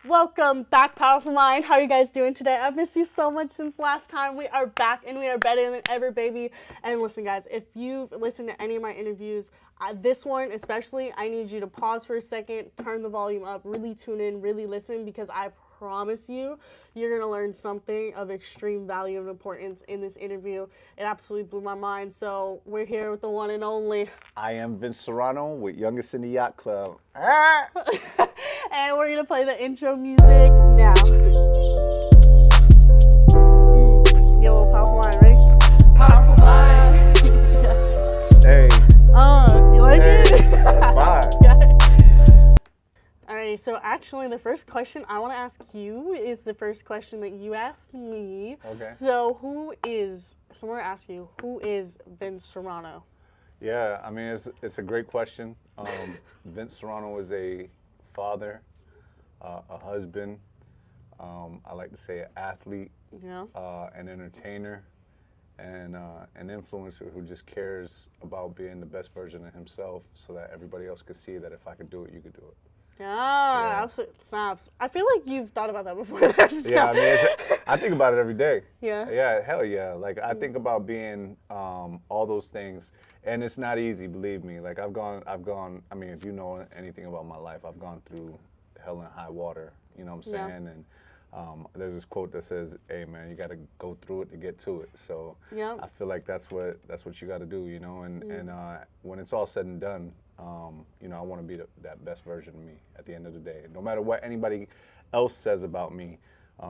Welcome back, Powerful Mind. How are you guys doing today? I've missed you so much since last time. We are back and we are better than ever, baby. And listen, guys, if you've listened to any of my interviews, this one especially, I need you to pause for a second, turn the volume up, really tune in, really listen, because I promise you, you're going to learn something of extreme value and importance in this interview. It absolutely blew my mind. So we're here with the one and only. I am Vince Serrano with Youngest in the Yacht Club. And we're going to play the intro music now. Get a little Powerful Mind, ready? Powerful Mind. Hey. You like hey, it? That's fine. Yeah. Alrighty, so actually the first question I want to ask you is the first question that you asked me. Okay. So I'm going to ask you, who is Vince Serrano? Yeah, I mean, it's a great question. Vince Serrano is a father, a husband, I like to say an athlete, Yeah. an entertainer, and an influencer who just cares about being the best version of himself so that everybody else could see that if I could do it, you could do it. Yeah, absolutely snaps. I feel like you've thought about that before. Yeah, I mean, I think about it every day. Yeah. Yeah, hell yeah. Like, I think about being all those things, and it's not easy, believe me. Like, I've gone, I mean, if you know anything about my life, I've gone through hell and high water, you know what I'm saying? Yeah. And there's this quote that says, hey, man, you got to go through it to get to it. So Yeah. I feel like that's what you got to do, you know? And when it's all said and done, you know, I want to be that best version of me at the end of the day. No matter what anybody else says about me,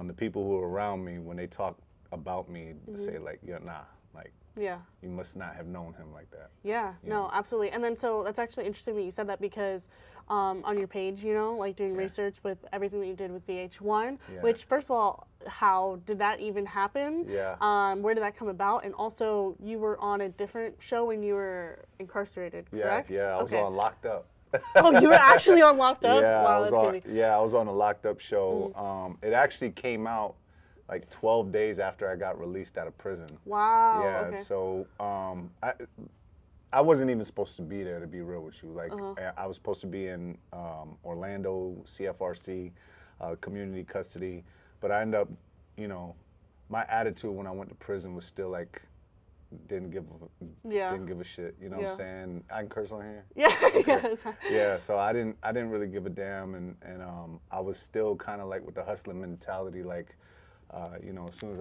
the people who are around me, when they talk about me, say like, yeah, nah, like, Yeah. you must not have known him like that. Yeah, no, absolutely. And then so that's actually interesting that you said that because on your page, you know, like doing research with everything that you did with VH1, which first of all, how did that even happen? Yeah. Where did that come about? And also, you were on a different show when you were incarcerated, correct? Yeah, I was on Locked Up. Oh, you were actually on Locked Up? Yeah, Wow, that's crazy. Yeah, I was on a Locked Up show. It actually came out like 12 days after I got released out of prison. Wow. Yeah, Okay. so I wasn't even supposed to be there, to be real with you. Like, I was supposed to be in Orlando, CFRC, community custody, but I ended up, you know, my attitude when I went to prison was still like, didn't give a shit. You know what I'm saying? I can curse on here. Yeah. Okay. Yeah. So I didn't really give a damn, and I was still kind of like with the hustling mentality, like, you know, as soon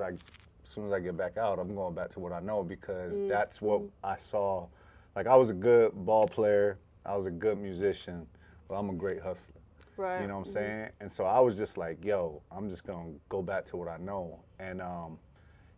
as I get back out, I'm going back to what I know, because that's what I saw. Like, I was a good ball player, I was a good musician, but I'm a great hustler. Right. You know what I'm saying? And so I was just like, yo, I'm just gonna go back to what I know. And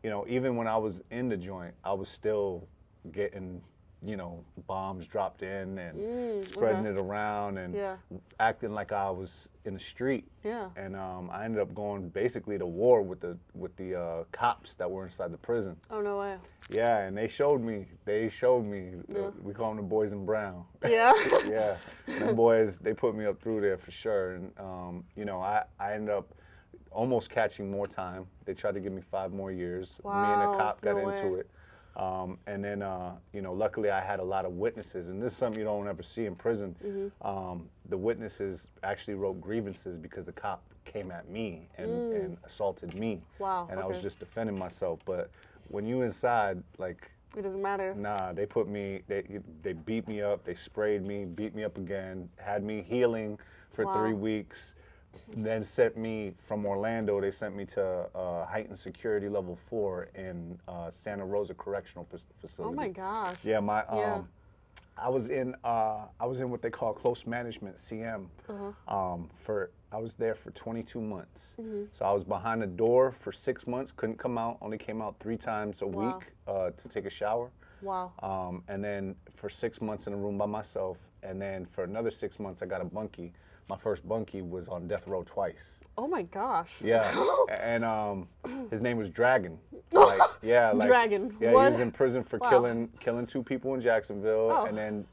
you know, even when I was in the joint, I was still getting, you know, bombs dropped in and spreading it around and acting like I was in the street. Yeah. And I ended up going basically to war with the cops that were inside the prison. Oh, no way. Yeah, and they showed me. We call them the boys in brown. Yeah. Yeah, the boys, they put me up through there for sure. And you know, I ended up almost catching more time. They tried to give me 5 more years. Wow. Me and the cop got No into way. it. And then, you know, luckily I had a lot of witnesses, and this is something you don't ever see in prison. The witnesses actually wrote grievances because the cop came at me and assaulted me. Wow. And I okay. was just defending myself. But when you inside, like, It doesn't matter. nah, they beat me up, they sprayed me, beat me up again, had me healing for 3 weeks. Then sent me from Orlando. They sent me to heightened security level 4 in Santa Rosa Correctional Facility. Oh my gosh. Yeah, I was in what they call close management, CM. I was there for 22 months. So I was behind the door for 6 months. Couldn't come out. Only came out 3 times a week to take a shower. Wow. And then for 6 months in a room by myself. And then for another 6 months, I got a bunkie. My first bunkie was on death row twice. Oh my gosh. Yeah, and his name was Dragon. Like, yeah, like, Dragon. Yeah, What? he was in prison for killing 2 people in Jacksonville, and then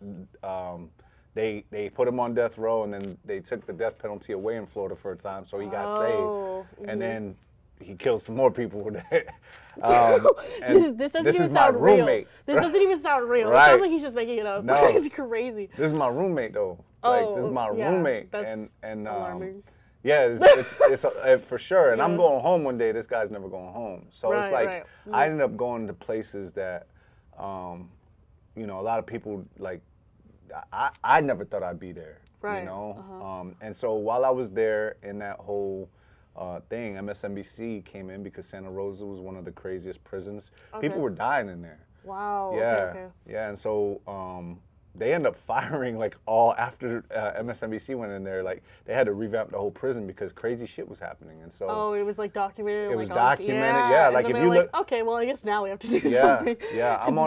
they put him on death row, and then they took the death penalty away in Florida for a time, so he got saved, and then he killed some more people with it. This doesn't even sound real. This doesn't even sound real. It sounds like he's just making it up. No. It's crazy. This is my roommate though. Oh, Like, this is my yeah, roommate, that's and alarming. Yeah, it's for sure. And I'm going home one day. This guy's never going home. So it's like I ended up going to places that, you know, a lot of people like. I never thought I'd be there. You know, and so while I was there in that whole thing, MSNBC came in because Santa Rosa was one of the craziest prisons. People were dying in there. Wow. Yeah. Yeah, and so they ended up firing like all after MSNBC went in there. Like they had to revamp the whole prison because crazy shit was happening. And so it was like documented. It was documented. Yeah, like if you look. Okay, well I guess now we have to do something. Yeah. I'm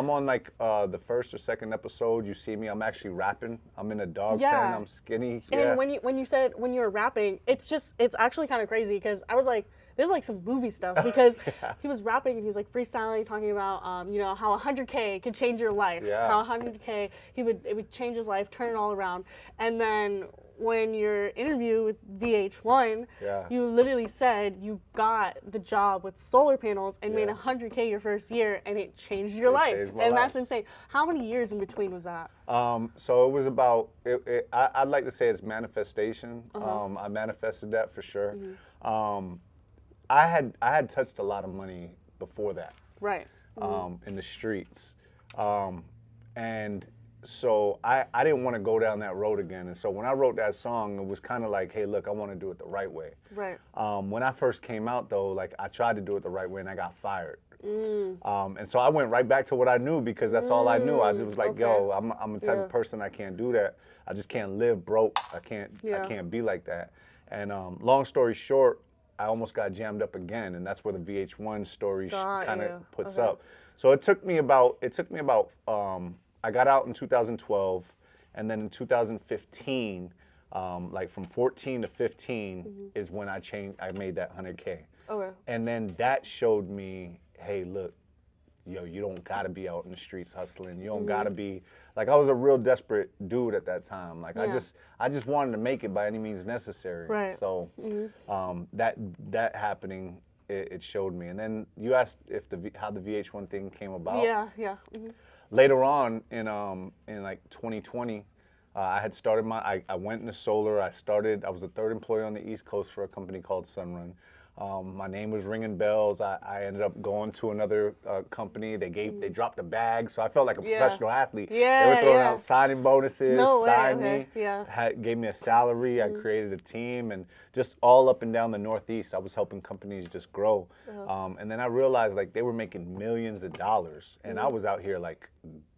on like the first or second episode. You see me. I'm actually rapping. I'm in a dog pen. I'm skinny. And when you said when you were rapping, it's actually kind of crazy because I was like. This is like some movie stuff because he was rapping and he was like freestyling, talking about you know how 100K could change your life. How 100K it would change his life, turn it all around. And then when your interview with VH1, you literally said you got the job with solar panels and made 100K your first year, and it changed your life. And that's insane. How many years in between was that? So it was about. I'd like to say it's manifestation. I manifested that for sure. I had touched a lot of money before that, in the streets, and so I didn't want to go down that road again. And so when I wrote that song, it was kind of like, hey, look, I want to do it the right way. When I first came out, though, like I tried to do it the right way, and I got fired. And so I went right back to what I knew because that's all I knew. I just was like, yo, I'm the type of person I can't do that. I just can't live broke. I can't be like that. And long story short, I almost got jammed up again, and that's where the VH1 story kind of puts up. So it took me about I got out in 2012, and then in 2015, like from 14 to 15 is when I made that 100K. And then that showed me, hey, look, yo, you don't gotta be out in the streets hustling. You don't gotta be like I was a real desperate dude at that time. Like I just wanted to make it by any means necessary. So that happening, it showed me. And then you asked if how the VH1 thing came about. Later on in like 2020, I had started I went into solar. I was the third employee on the East Coast for a company called Sunrun. My name was ringing bells. I ended up going to another company. They dropped a bag, so I felt like a professional athlete. They were throwing out signing bonuses, signed me, gave me a salary. I created a team, and just all up and down the Northeast, I was helping companies just grow. And then I realized like they were making millions of dollars, and I was out here like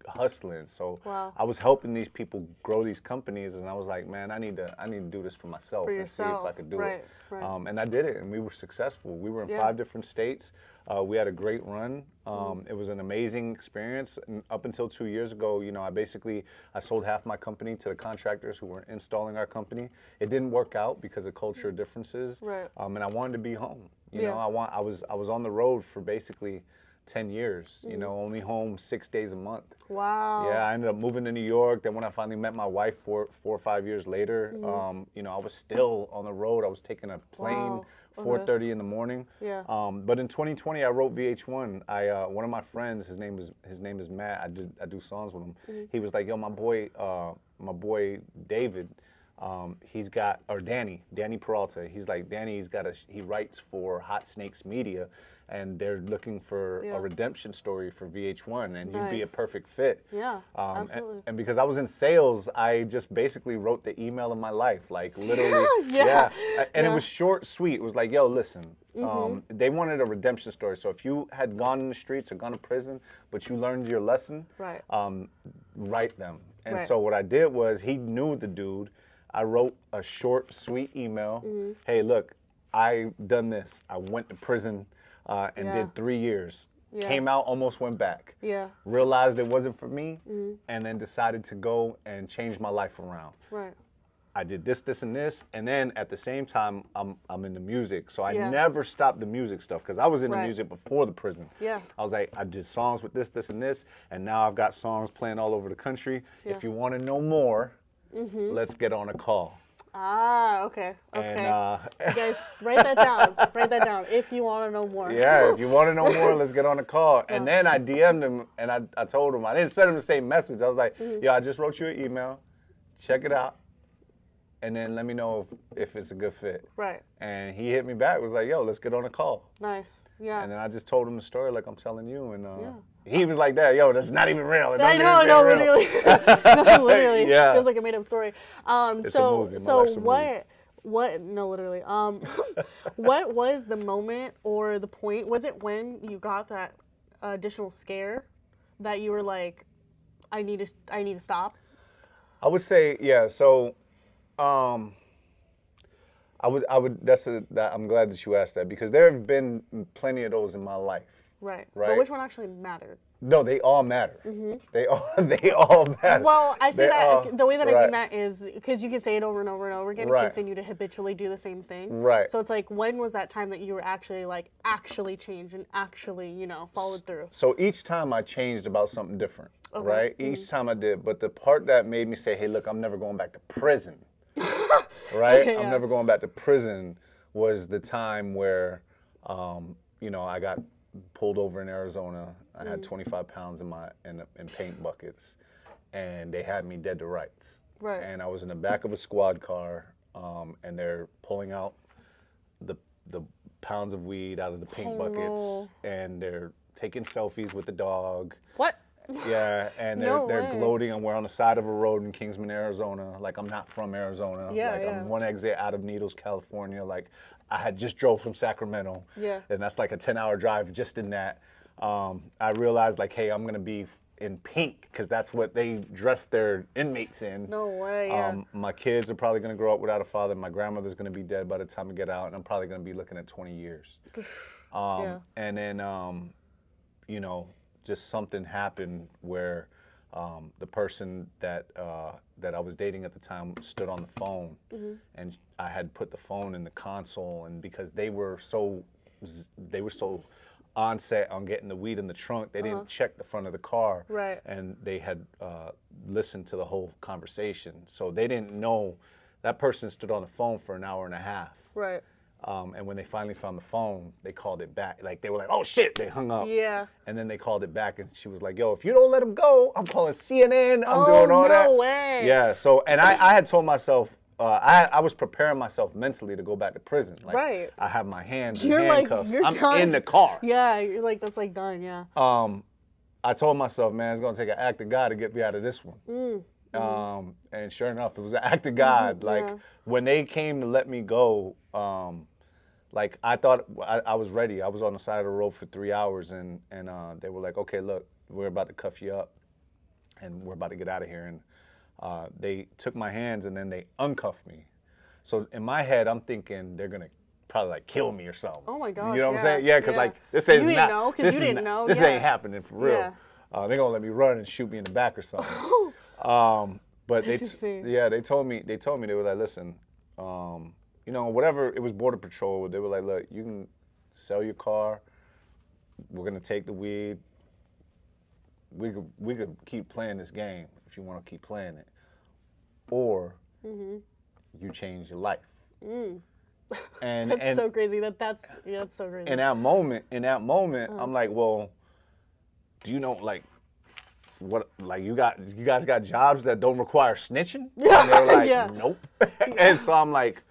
hustling. So I was helping these people grow these companies, and I was like, man, I need to do this for myself and see if I could do it. And I did it, and we were successful. We were in 5 different states. We had a great run. It was an amazing experience. And up until 2 years ago, you know, I sold half my company to the contractors who were installing our company. It didn't work out because of culture differences. And I wanted to be home. You know, I was on the road for basically 10 years, you know, only home 6 days a month. Wow. Yeah, I ended up moving to New York. Then when I finally met my wife 4 or 5 years later, you know, I was still on the road. I was taking a plane 4:30 in the morning. But in 2020, I wrote VH1. One of my friends, his name is Matt. I do songs with him. He was like, yo, my boy David, Danny Peralta. He's like, he writes for Hot Snakes Media, and they're looking for a redemption story for VH1, and you'd be a perfect fit. Absolutely. And because I was in sales, I just basically wrote the email of my life, like literally. And it was short, sweet. It was like, yo, listen, they wanted a redemption story. So if you had gone in the streets or gone to prison, but you learned your lesson, write them. And so what I did was, he knew the dude. I wrote a short, sweet email. Hey, look, I done this. I went to prison and did 3 years. Came out, almost went back. Realized it wasn't for me, and then decided to go and change my life around. I did this, and this, and then at the same time, I'm into music. So I never stopped the music stuff, because I was into music before the prison. I was like, I did songs with this, and this, and now I've got songs playing all over the country. If you want to know more, let's get on a call. Okay. And, you guys, write that down. Write that down if you want to know more. Yeah, if you want to know more, let's get on a call. And then I DM'd him, and I told him, I didn't send him the same message. I was like, yo, I just wrote you an email. Check it out. and then let me know if it's a good fit. Right. And he hit me back, was like, yo, let's get on a call. Nice. Yeah. And then I just told him the story like I'm telling you, and he was like, that, yo, that's not even real. I know, no, literally. No, literally. Yeah. It feels like a made up story. It's a movie. No, literally. What was the moment or the point? Was it when you got that additional scare that you were like, I need to stop? I would say, yeah. So, I would. I'm glad that you asked that, because there have been plenty of those in my life. Right. Right. But which one actually mattered? No, they all matter. Mm-hmm. They all matter. Well, I say that the way that I right. mean that is because you can say it over and over and over again and right. continue to habitually do the same thing. Right. So it's like, when was that time that you were actually changed and actually, followed through? So each time I changed about something different. Okay. Right. Each time I did, but the part that made me say, hey, look, I'm never going back to prison. Right. Okay, I'm never going back to prison was the time where, I got pulled over in Arizona. I had 25 pounds in paint buckets, and they had me dead to rights. Right. And I was in the back of a squad car, and they're pulling out the pounds of weed out of the paint buckets, and they're taking selfies with the dog. What? Yeah, and they're gloating, and we're on the side of a road in Kingsman, Arizona. Like, I'm not from Arizona. Yeah, like, yeah. I'm one exit out of Needles, California. Like, I had just drove from Sacramento. Yeah. And that's like a 10-hour drive just in that. I realized, like, hey, I'm going to be in pink, because that's what they dress their inmates in. No way, yeah. My kids are probably going to grow up without a father. My grandmother's going to be dead by the time I get out, and I'm probably going to be looking at 20 years. Yeah. And then, just something happened where the person that I was dating at the time stood on the phone, and I had put the phone in the console, and because they were so on set on getting the weed in the trunk, they didn't check the front of the car, Right. and they had listened to the whole conversation, so they didn't know that person stood on the phone for an hour and a half. Right. And when they finally found the phone, they called it back. Like, they were like, oh, shit, they hung up. Yeah. And then they called it back, and she was like, yo, if you don't let him go, I'm calling CNN, I'm doing all that. No way. Yeah, so, and I had told myself, I was preparing myself mentally to go back to prison. Like, right. I have my hands You're in handcuffs. Like, you're I'm done. in the car. Yeah, you're like, that's like done, yeah. I told myself, man, it's going to take an act of God to get me out of this one. And sure enough, it was an act of God. Like, when they came to let me go, like, I thought I was ready. I was on the side of the road for 3 hours, and they were like, okay, look, we're about to cuff you up, and we're about to get out of here. And they took my hands, and then they uncuffed me. So in my head, I'm thinking they're going to probably, like, kill me or something. Oh, my gosh, you know what I'm saying? Yeah, because, like, this is you not, didn't know, because you didn't know. This ain't happening for real. Yeah. They're going to let me run and shoot me in the back or something. But they told me, they were like, listen, whatever, it was Border Patrol. They were like, look, you can sell your car. We're going to take the weed. We could keep playing this game if you want to keep playing it. Or you change your life. And that's so crazy. That's so crazy. In that moment, I'm like, well, do you know, like, what, like, you guys got jobs that don't require snitching? And they were like, nope. And so I'm like,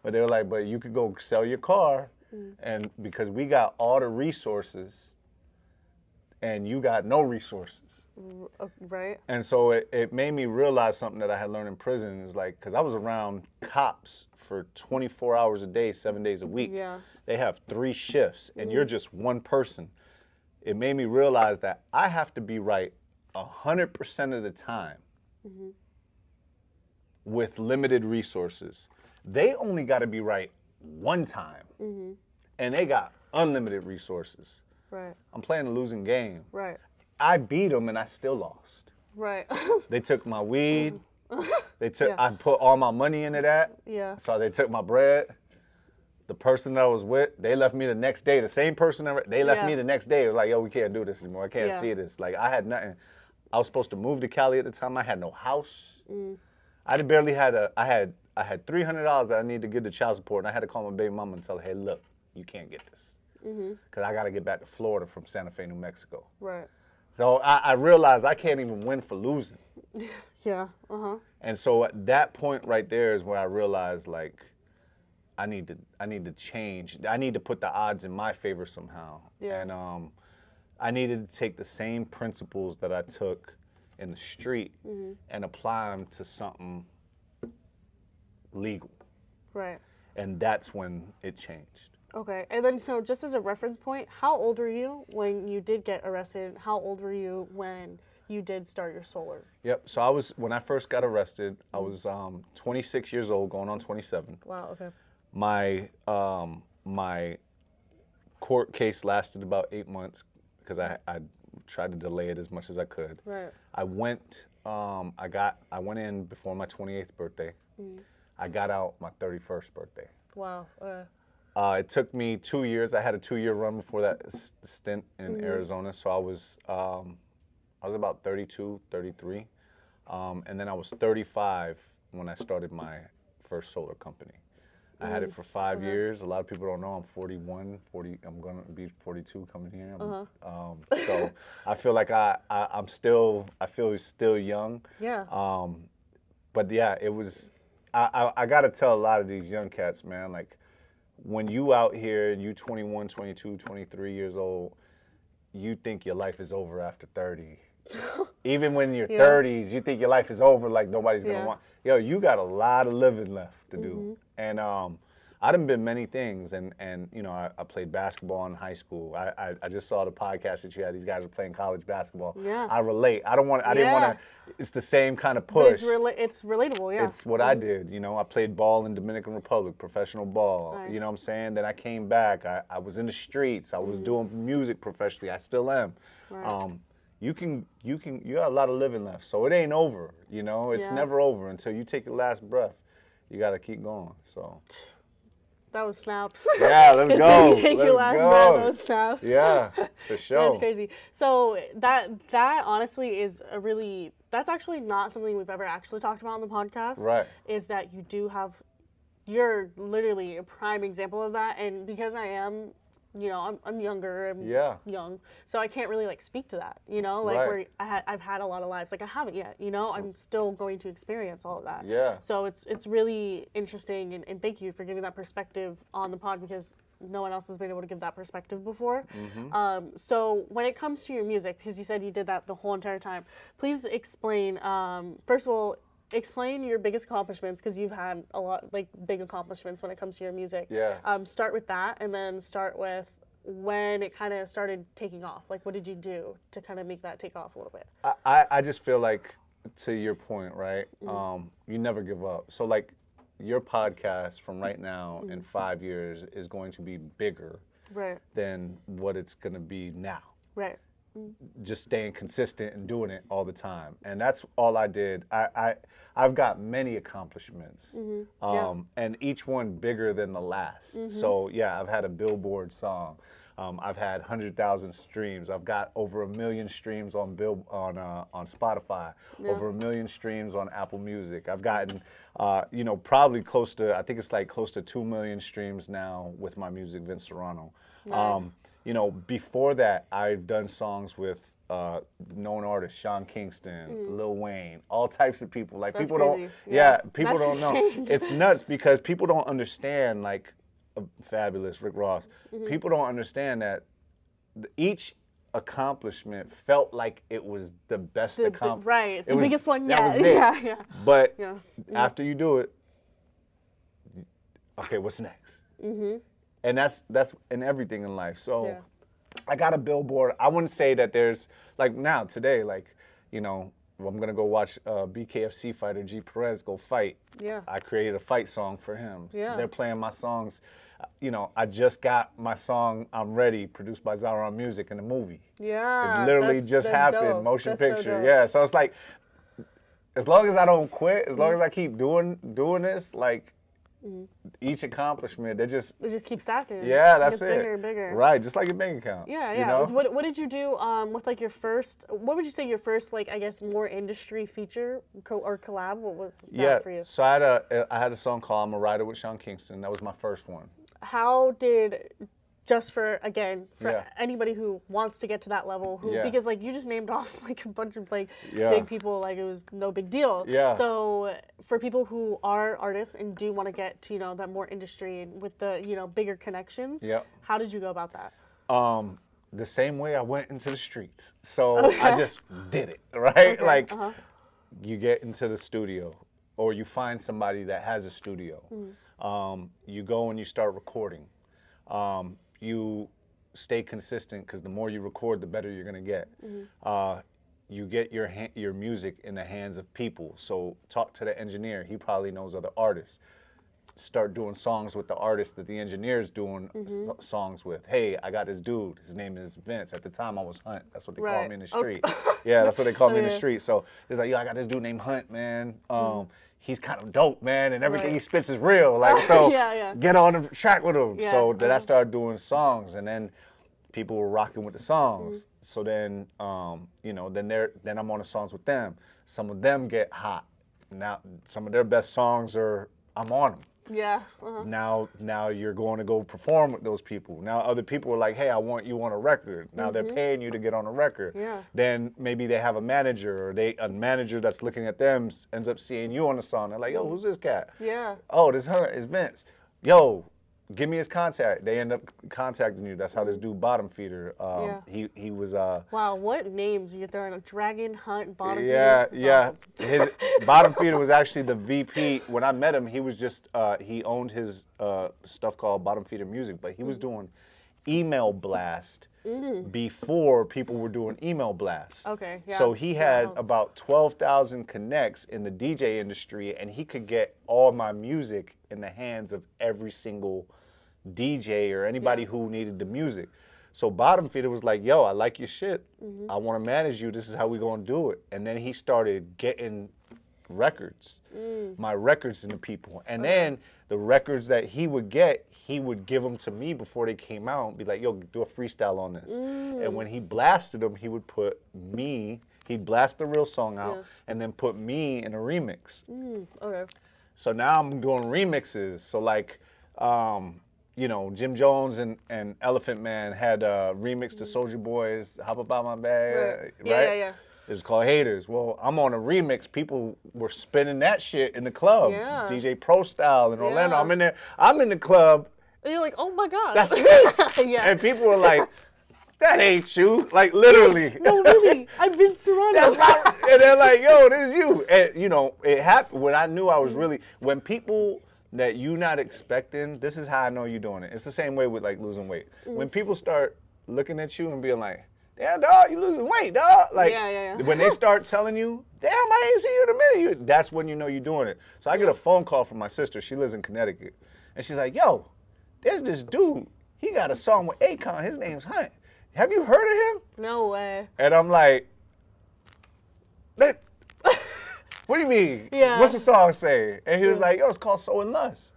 but they were like, but you could go sell your car, and because we got all the resources, and you got no resources. Right. And so it made me realize something that I had learned in prison is, like, because I was around cops for 24 hours a day, 7 days a week. Yeah. They have 3 shifts, and you're just one person. It made me realize that I have to be right 100% of the time with limited resources. They only got to be right one time, and they got unlimited resources. Right. I'm playing a losing game. Right. I beat them, and I still lost. Right. They took my weed. I put all my money into that. Yeah. So they took my bread. The person that I was with, they left me the next day. The same person, they left me the next day. It was like, yo, we can't do this anymore. I can't see this. Like, I had nothing. I was supposed to move to Cali at the time. I had no house. I barely had I had $300 that I needed to give to child support, and I had to call my baby mama and tell her, hey, look, you can't get this. Because I got to get back to Florida from Santa Fe, New Mexico. Right. So I realized I can't even win for losing. Yeah. And so at that point right there is where I realized, like, I need to change. I need to put the odds in my favor somehow. Yeah. And I needed to take the same principles that I took in the street and apply them to something legal. Right. And that's when it changed. Okay. And then, so just as a reference point, how old were you when you did get arrested? How old were you when you did start your solar? Yep. So when I first got arrested, I was 26 years old, going on 27. Wow. Okay. My court case lasted about 8 months because I tried to delay it as much as I could. Right. I went in before my 28th birthday. I got out my 31st birthday. Wow. It took me 2 years. I had a 2-year run before that stint in Arizona, so I was about 32, 33, and then I was 35 when I started my first solar company. I had it for 5 years. A lot of people don't know I'm 41, 40. I'm gonna be 42 coming here. So I feel like I feel still young. Yeah. But yeah, it was. I gotta tell a lot of these young cats, man, like, when you out here and you 21, 22, 23 years old, you think your life is over after 30. Even when you're 30s, you think your life is over, like nobody's gonna want. Yo, you got a lot of living left to do. And I done been many things, and you know, I played basketball in high school. I just saw the podcast that you had. These guys are playing college basketball. Yeah. I relate. I didn't want to. It's the same kind of push. It's relatable. Yeah. It's what I did. You know, I played ball in Dominican Republic, professional ball. Nice. You know what I'm saying? Then I came back. I was in the streets. I was doing music professionally. I still am. Right. You got a lot of living left. So it ain't over, you know? It's never over until you take your last breath. You got to keep going, so. That was snaps. Yeah, let's go. Take your last breath, that was snaps. Yeah, for sure. That's crazy. So that honestly is that's actually not something we've ever actually talked about on the podcast. Right. Is that you're literally a prime example of that, and because I am, you know, I'm younger, I'm young, so I can't really like speak to that, you know, like where I've had a lot of lives, like I haven't yet, you know, I'm still going to experience all of that. Yeah. So it's really interesting, and thank you for giving that perspective on the pod, because no one else has been able to give that perspective before. So when it comes to your music, because you said you did that the whole entire time, please explain, first of all, explain your biggest accomplishments, because you've had a lot, like, big accomplishments when it comes to your music. Yeah. Start with that, and then start with when it kind of started taking off. Like, what did you do to kind of make that take off a little bit? I just feel like, to your point, right, you never give up. So, like, your podcast from right now in 5 years is going to be bigger than what it's going to be now. Right. Just staying consistent and doing it all the time, and that's all I did. I've got many accomplishments, and each one bigger than the last. So yeah, I've had a Billboard song. I've had 100,000 streams. I've got over 1 million streams on Spotify. Over 1 million streams on Apple Music. I've gotten, you know, probably close to, I think it's like close to 2 million streams now with my music, Vince Serrano. Nice. You know, before that, I've done songs with known artists, Sean Kingston, Lil Wayne, all types of people. Like, That's people crazy. don't, people That's don't know. insane. It's nuts because people don't understand, like, Fabulous, Rick Ross. People don't understand that each accomplishment felt like it was the best accomplishment. Right, the biggest one yet. That was it. Yeah. But after you do it, okay, what's next? And that's in everything in life. So I got a Billboard. I wouldn't say that there's, like, now, today, like, you know, I'm going to go watch BKFC fighter G Perez go fight. Yeah. I created a fight song for him. Yeah. They're playing my songs. You know, I just got my song I'm Ready, produced by Serrano Music, in the movie. Yeah. It literally just happened, dope. motion That's picture. So Yeah, so it's like, as long as I don't quit, as long as I keep doing this, like, each accomplishment, it just keeps stacking. Yeah, that's it. Bigger and bigger. Right, just like your bank account. Yeah, you yeah. know? What did you do with, like, your first? What would you say your first, like, I guess, more industry feature or collab? What was that for you? So I had a song called "I'm a Rider" with Sean Kingston. That was my first one. How did just for anybody who wants to get to that level, because like you just named off like a bunch of like big people, like it was no big deal. Yeah. So for people who are artists and do want to get to, that more industry and with the, bigger connections, how did you go about that? The same way I went into the streets. So I just did it, right? Like you get into the studio or you find somebody that has a studio. You go and you start recording. You stay consistent because the more you record, the better you're gonna get. You get your music in the hands of people. So talk to the engineer. He probably knows other artists. Start doing songs with the artist that the engineer's doing songs with. Hey, I got this dude. His name is Vince. At the time, I was Hunt. That's what they called me in the street. Yeah, that's what they called me in the street. So it's like, yo, I got this dude named Hunt, man. He's kind of dope, man, and everything he spits is real. Like, so get on the track with him. So then I started doing songs, and then people were rocking with the songs. So then, then I'm on the songs with them. Some of them get hot. Now, some of their best songs I'm on them. Yeah. Now you're going to go perform with those people. Now other people are like, hey, I want you on a record. Now they're paying you to get on a record. Yeah. Then maybe they have a manager, or a manager that's looking at them ends up seeing you on the song. They're like, yo, who's this cat? Yeah. Oh, this is Vince. Yo, give me his contact. They end up contacting you. That's how this dude Bottom Feeder. He was. Wow, what names you're throwing? A Dragon Hunt Bottom Feeder. Awesome. His Bottom Feeder was actually the VP. When I met him, he was just he owned his stuff called Bottom Feeder Music, but he was doing email blast before people were doing email blast. Okay. Yeah. So he had about 12,000 connects in the DJ industry, and he could get all my music in the hands of every single DJ or anybody who needed the music. So Bottom Feeder was like, yo, I like your shit. I want to manage you. This is how we going to do it. And then he started getting records, my records into people. And then the records that he would get, he would give them to me before they came out and be like, yo, do a freestyle on this. And when he blasted them, he would put me, he'd blast the real song out and then put me in a remix. Okay. So now I'm doing remixes. So like, Jim Jones and Elephant Man had a remix to Soulja Boy's Hop Up Out My Bag, right? Yeah. It was called Haters. Well, I'm on a remix. People were spinning that shit in the club. Yeah. DJ Pro Style in Orlando. I'm in there. I'm in the club. And you're like, oh my God. That's me. And people were like, that ain't you. Like, literally. No, really. I've been Serrano. And they're like, yo, this is you. And, it happened when I knew I was really, when people that you not expecting, this is how I know you're doing it. It's the same way with, like, losing weight. When people start looking at you and being like, damn, dog, you losing weight, dog. Like, when they start telling you, damn, I ain't seen you in a minute, that's when you know you're doing it. So I get a phone call from my sister. She lives in Connecticut. And she's like, yo, there's this dude. He got a song with Akon. His name's Hunt. Have you heard of him? No way. And I'm like, what do you mean? Yeah. What's the song say? And he was like, yo, it's called So in Lust.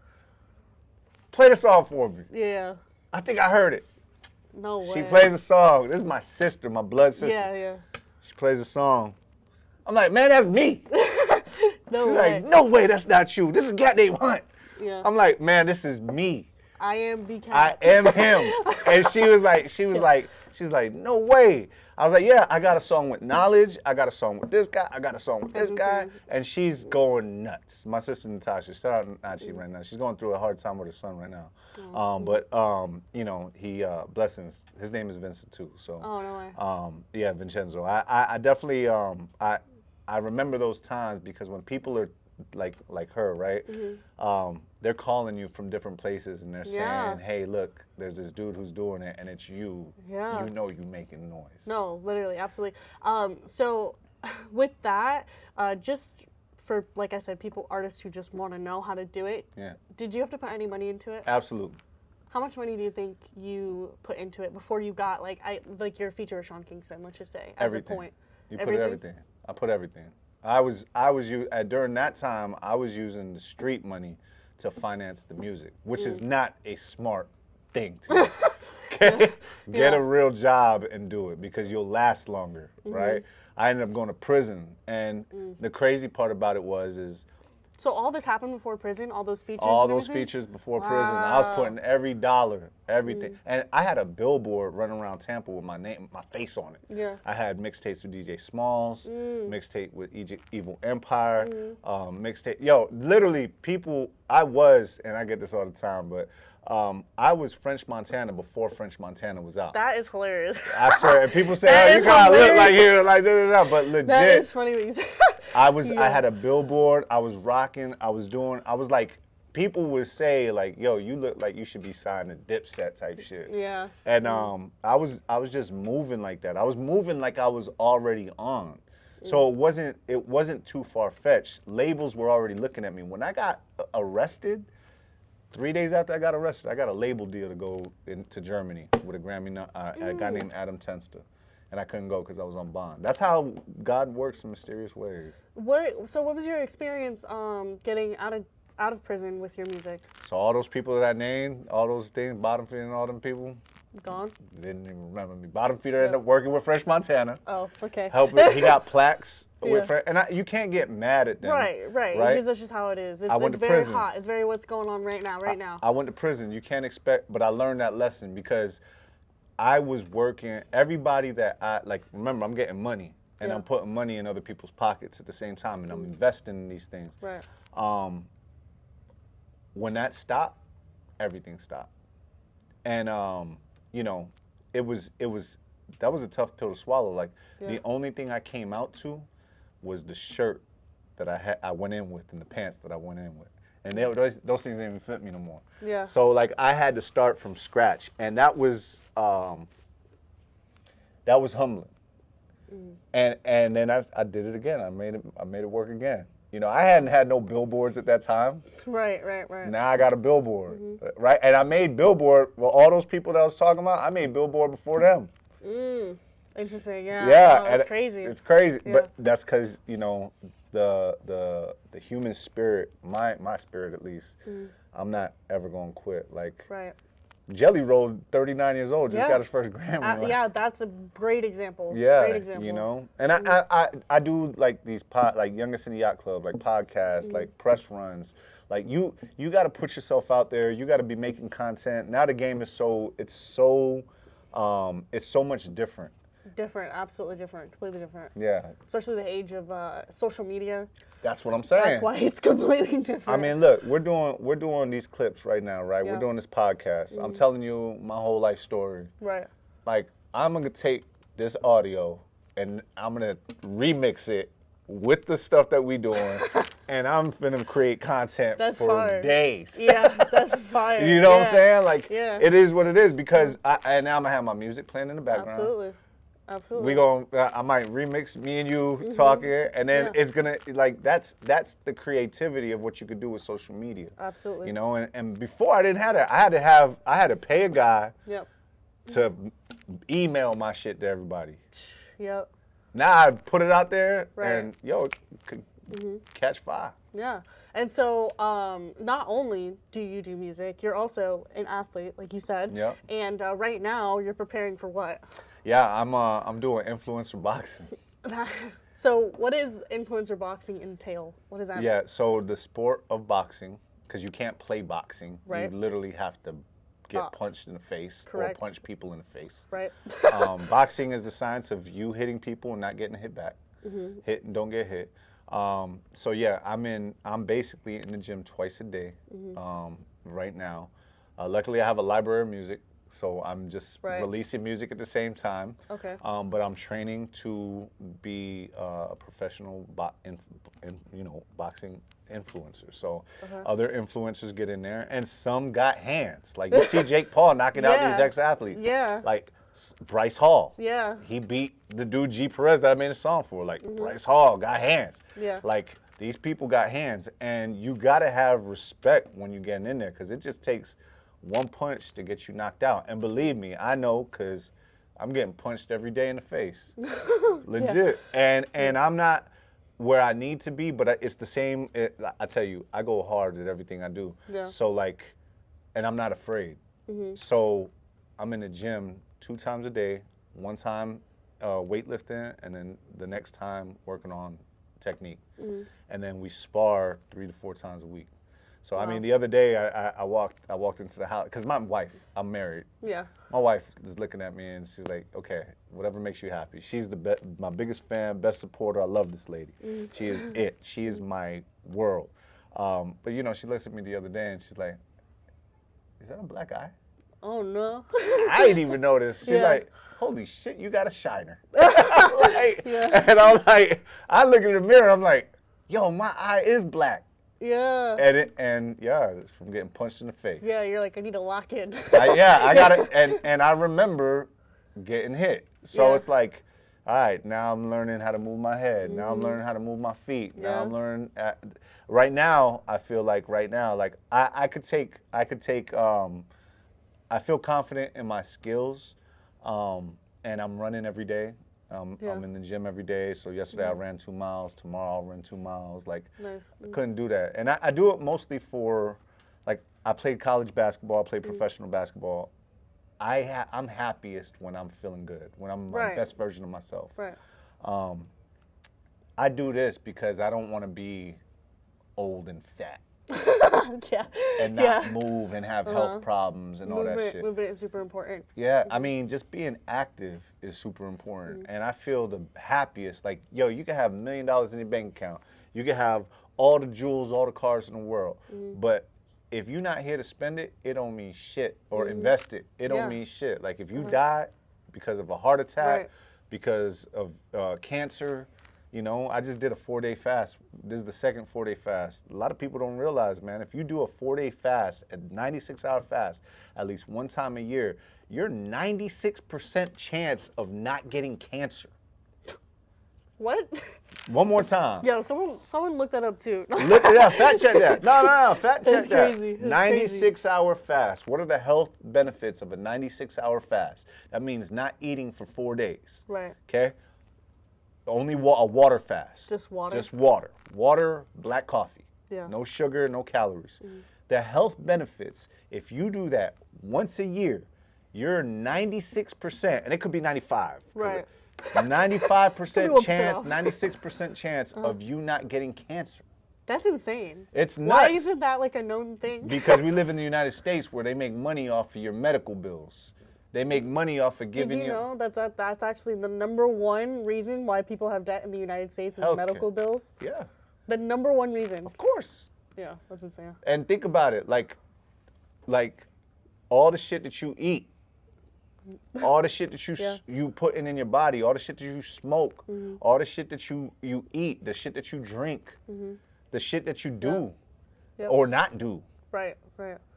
Play the song for me. Yeah. I think I heard it. No way. She plays a song. This is my sister, my blood sister. Yeah. She plays a song. I'm like, man, that's me. No She's way. like, no way, that's not you. This is a cat named Hunt. Yeah. I'm like, man, this is me. I am the cat. I am him. And she was like, no way. I was like, yeah, I got a song with Knowledge. I got a song with this guy. I got a song with this guy. And she's going nuts. My sister Natasha, shout out Nachi right now. She's going through a hard time with her son right now. He blessings. His name is Vincent too. So. Oh no way. Yeah, Vincenzo. I definitely I remember those times because when people are like her, right? They're calling you from different places and they're saying, hey, look, there's this dude who's doing it and it's you. Yeah. You know you making noise. No, literally, absolutely. So with that, just for, like I said, artists who just want to know how to do it, did you have to put any money into it? Absolutely. How much money do you think you put into it before you got like your feature with Sean Kingston, let's just say, as everything. A point? You put everything. I put everything. During that time, I was using the street money to finance the music, which is not a smart thing to do. Okay? Get a real job and do it because you'll last longer, right? I ended up going to prison, and the crazy part about it is So all this happened before prison, all those features All and those everything? features before prison. I was putting every dollar, everything. And I had a billboard running around Tampa with my name, my face on it. Yeah. I had mixtapes with DJ Smalls, mixtape with Evil Empire, mixtape. Yo, literally people, and I get this all the time, but I was French Montana before French Montana was out. That is hilarious. I swear, and people say, That "Oh, you is gotta look hilarious. like here, like da." But legit, That is funny that you said. I had a billboard. I was rocking. I was like, people would say like, "Yo, you look like you should be signed to Dipset type shit." Yeah. And I was just moving like that. I was moving like I was already on. So it wasn't too far fetched. Labels were already looking at me. When I got arrested, 3 days after I got arrested, I got a label deal to go into Germany with a a guy named Adam Tenster. And I couldn't go because I was on bond. That's how God works in mysterious ways. So what was your experience getting out of prison with your music? So all those people that I named, all those things, Bottom Feeder and all them people, Gone? didn't even remember me. Bottom Feeder ended up working with Fresh Montana. Oh, okay. He got plaques with Fresh, and you can't get mad at them. Right. Because that's just how it is. It's very hot. It's very what's going on right now. I went to prison. You can't expect, but I learned that lesson because I was working. Everybody that remember, I'm getting money, and I'm putting money in other people's pockets at the same time, and I'm investing in these things. Right. When that stopped, everything stopped, and that was a tough pill to swallow. Like the only thing I came out to was the shirt that I went in with and the pants that I went in with. And those things didn't even fit me no more. Yeah. So like I had to start from scratch, and that was humbling. And then I did it again. I made it work again. I hadn't had no billboards at that time. Right. Now I got a billboard, right? And I made billboard. Well, all those people that I was talking about, I made billboard before them. Interesting. Yeah. Yeah. That's crazy. It's crazy, Yeah. but that's because the human spirit, my spirit at least, I'm not ever gonna quit. Like Jelly Roll, 39 years old, just got his first Grammy. Yeah, that's a great example. Yeah, great example. And I do like these like Youngest in the Yacht Club, like podcasts, like press runs. Like you got to put yourself out there. You got to be making content. Now the game is so much different. Different, absolutely different, completely different. Yeah. Especially the age of social media. That's what I'm saying. That's why it's completely different. I mean, look, we're doing these clips right now, right? Yeah. We're doing this podcast. I'm telling you my whole life story. Right. Like, I'm gonna take this audio and I'm gonna remix it with the stuff that we doing, and I'm finna create content for days. Yeah, that's fire. You know what I'm saying? Like, it is what it is because and now I'm gonna have my music playing in the background. Absolutely. I might remix me and you talking, and then it's gonna that's the creativity of what you could do with social media. Absolutely. And before I didn't have that. I had to pay a guy to email my shit to everybody. Yep. Now I put it out there, and it could catch fire. Yeah. And so, not only do you do music, you're also an athlete, like you said. Yeah. And right now, you're preparing for what? Yeah, I'm doing influencer boxing. So, what does influencer boxing entail? What does that mean? Yeah. So the sport of boxing, because you can't play boxing. Right. You literally have to get punched in the face or punch people in the face. Right. Boxing is the science of you hitting people and not getting hit back. Hit and don't get hit. So yeah, I'm basically in the gym twice a day right now. Luckily, I have a library of music, so I'm just releasing music at the same time. Okay. But I'm training to be a professional boxing influencer. So other influencers get in there, and some got hands. Like you see Jake Paul knocking out these ex-athletes. Yeah. Like Bryce Hall. Yeah. He beat the dude G Perez that I made a song for. Like Bryce Hall got hands. Yeah. Like these people got hands, and you gotta have respect when you get in there, because it just takes one punch to get you knocked out. And believe me, I know, because I'm getting punched every day in the face. Legit. And I'm not where I need to be, but it's the same. I tell you, I go hard at everything I do. Yeah. So like, and I'm not afraid. So I'm in the gym 2 times a day, one time weightlifting, and then the next time working on technique. And then we spar 3 to 4 times a week. So I mean, the other day I walked into the house because my wife, I'm married. Yeah. My wife is looking at me and she's like, okay, whatever makes you happy. She's my biggest fan, best supporter. I love this lady. She is it. She is my world. But you know, she looks at me the other day and she's like, is that a black eye? Oh no. I didn't even notice. She's like, holy shit, you got a shiner. And I'm like, I look in the mirror, I'm like, yo, my eye is black. Yeah. And it's from getting punched in the face. Yeah, you're like, I need to lock in. I got it. And I remember getting hit. So it's like, all right, now I'm learning how to move my head. Now I'm learning how to move my feet. Now I'm learning. Right now, I feel like I could take. I feel confident in my skills, and I'm running every day. I'm in the gym every day. So yesterday I ran 2 miles. Tomorrow I'll run 2 miles. Like, nice. I couldn't do that. And I do it mostly for, like, I played college basketball. I played professional basketball. I'm happiest when I'm feeling good, when I'm my best version of myself. Right. I do this because I don't want to be old and fat. And not move and have health problems and all that shit. Movement is super important. Yeah, I mean, just being active is super important. And I feel the happiest. Like, yo, you can have $1 million in your bank account. You can have all the jewels, all the cars in the world. But if you're not here to spend it, it don't mean shit. Or invest it, it don't mean shit. Like, if you die because of a heart attack, because of cancer, you know, I just did a 4-day fast. This is the second 4-day fast. A lot of people don't realize, man, if you do a 4-day fast, a 96-hour fast, at least one time a year, you're 96% chance of not getting cancer. What? One more time. Yo, someone look that up too. Look at that. Fact check that. No. Fact check that. Crazy. 96-hour fast. What are the health benefits of a 96-hour fast? That means not eating for 4 days. Right. Okay? Only a water fast. Just water? Just water. Water, black coffee. Yeah. No sugar, no calories. The health benefits, if you do that once a year, you're 96%, and it could be 95. Right. 95% chance, 96% chance of you not getting cancer. That's insane. It's nuts. Why isn't that like a known thing? Because we live in the United States where they make money off of your medical bills. They make money off of giving you. Did you know that's actually the #1 reason why people have debt in the United States is Healthcare. medical bills? Yeah. The #1 reason. Of course. Yeah, that's insane. And think about it, like all the shit that you eat, all the shit that you putting in your body, all the shit that you smoke, all the shit that you eat, the shit that you drink, the shit that you do or not do. Right.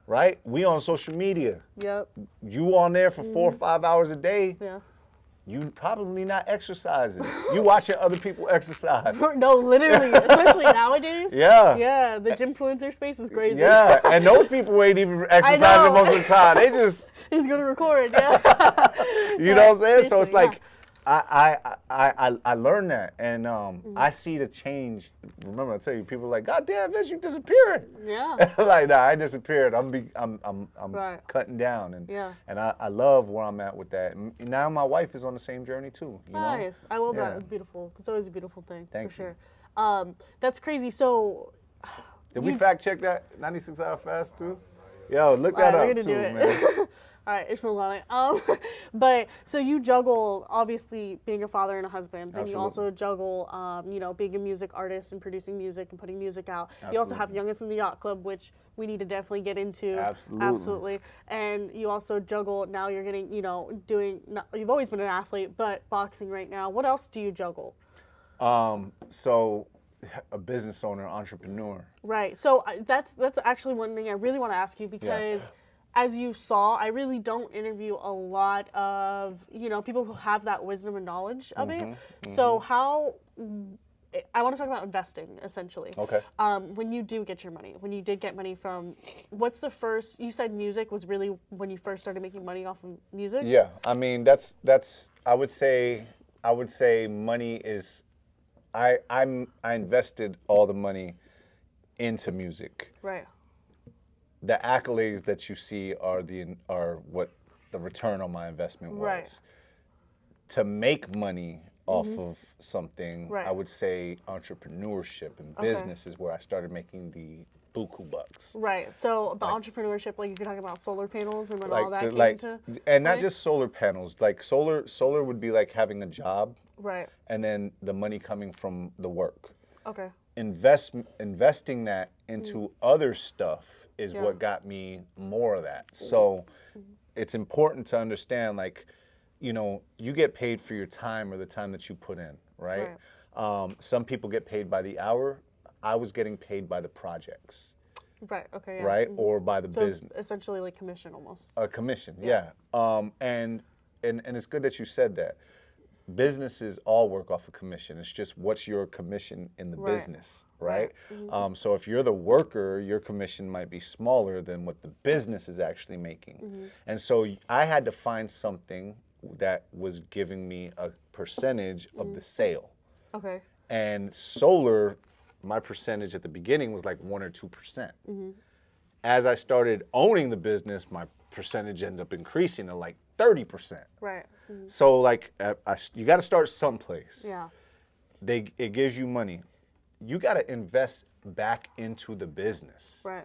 Right? We on social media. Yep. You on there for 4 or 5 hours a day. Yeah. You probably not exercising. You watching other people exercise. No, literally, especially nowadays. Yeah. Yeah, the gym-fluencer space is crazy. Yeah, and those people ain't even exercising most of the time. They just. He's gonna record, yeah. You know what I'm saying? So it's like, I learned that, and I see the change. Remember, I tell you, people are like, God damn, Vince, you disappeared. Yeah. Like, nah, I disappeared. I'm cutting down, and I love where I'm at with that. And now my wife is on the same journey too. You nice. know? I love that. It's beautiful. It's always a beautiful thing. Thank for you. Sure. That's crazy. So. Did we fact check that 96-hour fast too? Yo, look that up too, man. All right, Ishmael's on it. But so you juggle obviously being a father and a husband. Then you also juggle, you know, being a music artist and producing music and putting music out. Absolutely. You also have Youngest in the Yacht Club, which we need to definitely get into. Absolutely. And you also juggle. Now you're getting, you know, you've always been an athlete, but boxing right now. What else do you juggle? So. A business owner, entrepreneur. Right. So that's actually one thing I really want to ask you because. As you saw, I really don't interview a lot of, you know, people who have that wisdom and knowledge of it. So I want to talk about investing, essentially. Okay. When you do get your money, when you did get money from, what's the first, you said music was really when you first started making money off of music? Yeah, I mean, that's I would say money is, I invested all the money into music. Right. The accolades that you see are what the return on my investment was. Right. To make money, off of something, Right. I would say entrepreneurship and business is where I started making the buku bucks. Right. So the entrepreneurship, like you're talking about solar panels and when all that came into and not play? just solar panels. Like solar would be like having a job, Right. and then the money coming from the work. Okay. Investing that into other stuff is what got me more of that. So it's important to understand, like, you know, you get paid for your time or the time that you put in, right? Some people get paid by the hour. I was getting paid by the projects. Right. Okay. Yeah. Right, or by the So business. essentially like commission almost. A commission, yeah. And it's good that you said that. Businesses all work off a commission. It's just what's your commission in the business, right? So if you're the worker, your commission might be smaller than what the business is actually making. And so I had to find something that was giving me a percentage of the sale. Okay. And solar, my percentage at the beginning was like 1 or 2%. As I started owning the business, my percentage ended up increasing to like 30%. Right. So like, you got to start someplace. Yeah. It gives you money. You got to invest back into the business. Right.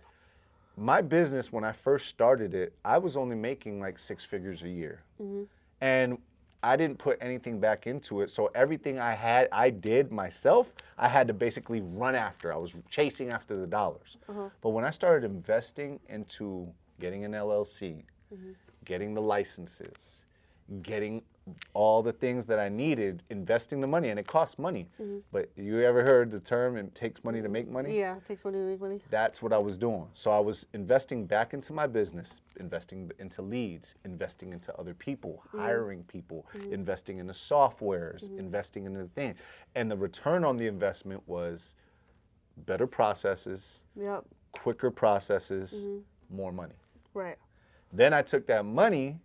My business, when I first started it, I was only making like 6 figures a year. And I didn't put anything back into it. So everything I did myself, I had to basically run after. I was chasing after the dollars. But when I started investing into getting an LLC, getting the licenses, getting all the things that I needed, investing the money, and it costs money. But you ever heard the term, it takes money to make money? Yeah, it takes money to make money. That's what I was doing. So I was investing back into my business, investing into leads, investing into other people, hiring people, investing in the softwares, investing in the things. And the return on the investment was better processes, quicker processes, more money. Right. Then I took that money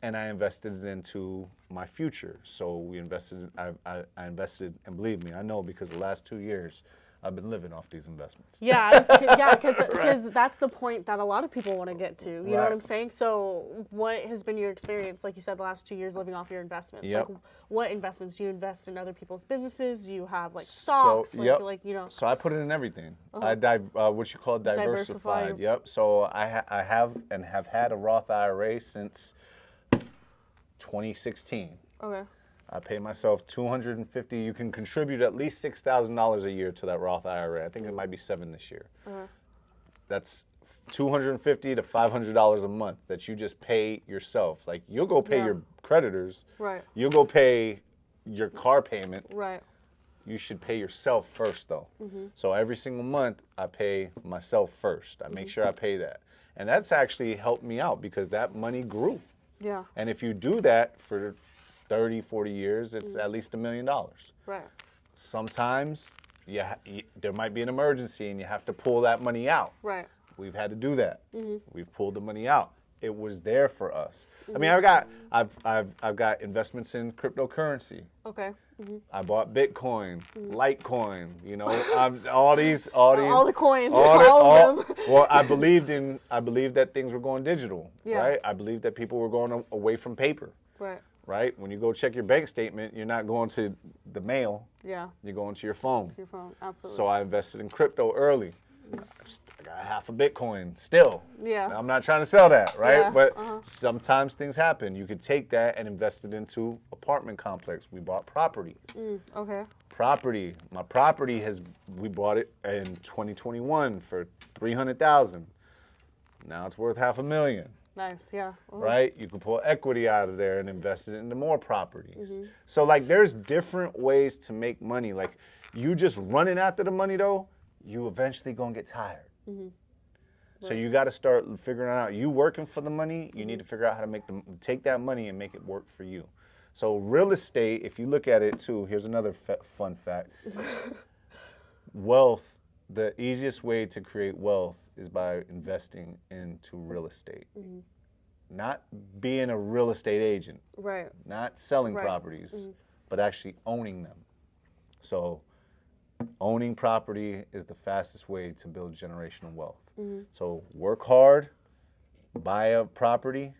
and I invested it into my future. So we invested, I invested, and believe me, I know because the last 2 years, I've been living off these investments. Yeah, because that's the point that a lot of people want to get to. You know what I'm saying? So what has been your experience, like you said, the last 2 years living off your investments? Like, what investments? Do you invest in other people's businesses? Do you have like stocks? So, like you know? So I put it in everything. What you call diversified. Yep. So I have and have had a Roth IRA since 2016. Okay. I pay myself $250. You can contribute at least $6,000 a year to that Roth IRA. I think it might be $7,000 this year. That's $250 to $500 a month that you just pay yourself. Like, you'll go pay your creditors. Right. You'll go pay your car payment. Right. You should pay yourself first, though. So every single month, I pay myself first. I make sure I pay that. And that's actually helped me out because that money grew. Yeah. And if you do that for 30, 40 years, it's at least $1 million. Right. Sometimes there might be an emergency and you have to pull that money out. Right. We've had to do that. We've pulled the money out. It was there for us. I mean, I've got investments in cryptocurrency. Okay. I bought Bitcoin, Litecoin, you know, all the coins, all of them. Well, I believed that things were going digital, right? I believed that people were going away from paper. Right. Right? When you go check your bank statement, you're not going to the mail. Yeah. You're going to your phone. Your phone, absolutely. So I invested in crypto early. I got half a Bitcoin still. Yeah. I'm not trying to sell that, right? Yeah. But sometimes things happen. You could take that and invest it into apartment complex. We bought property. Okay. Property. My property we bought it in 2021 for $300,000. Now it's worth $500,000. Nice, yeah. Right? You can pull equity out of there and invest it into more properties. So, like, there's different ways to make money. Like, you just running after the money, though, you eventually gonna get tired. So you got to start figuring out. You working for the money, you need to figure out how to take that money and make it work for you. So real estate, if you look at it too, here's another fun fact. Wealth, the easiest way to create wealth is by investing into real estate. Not being a real estate agent. Right. Not selling properties, but actually owning them. So owning property is the fastest way to build generational wealth. So work hard, buy a property,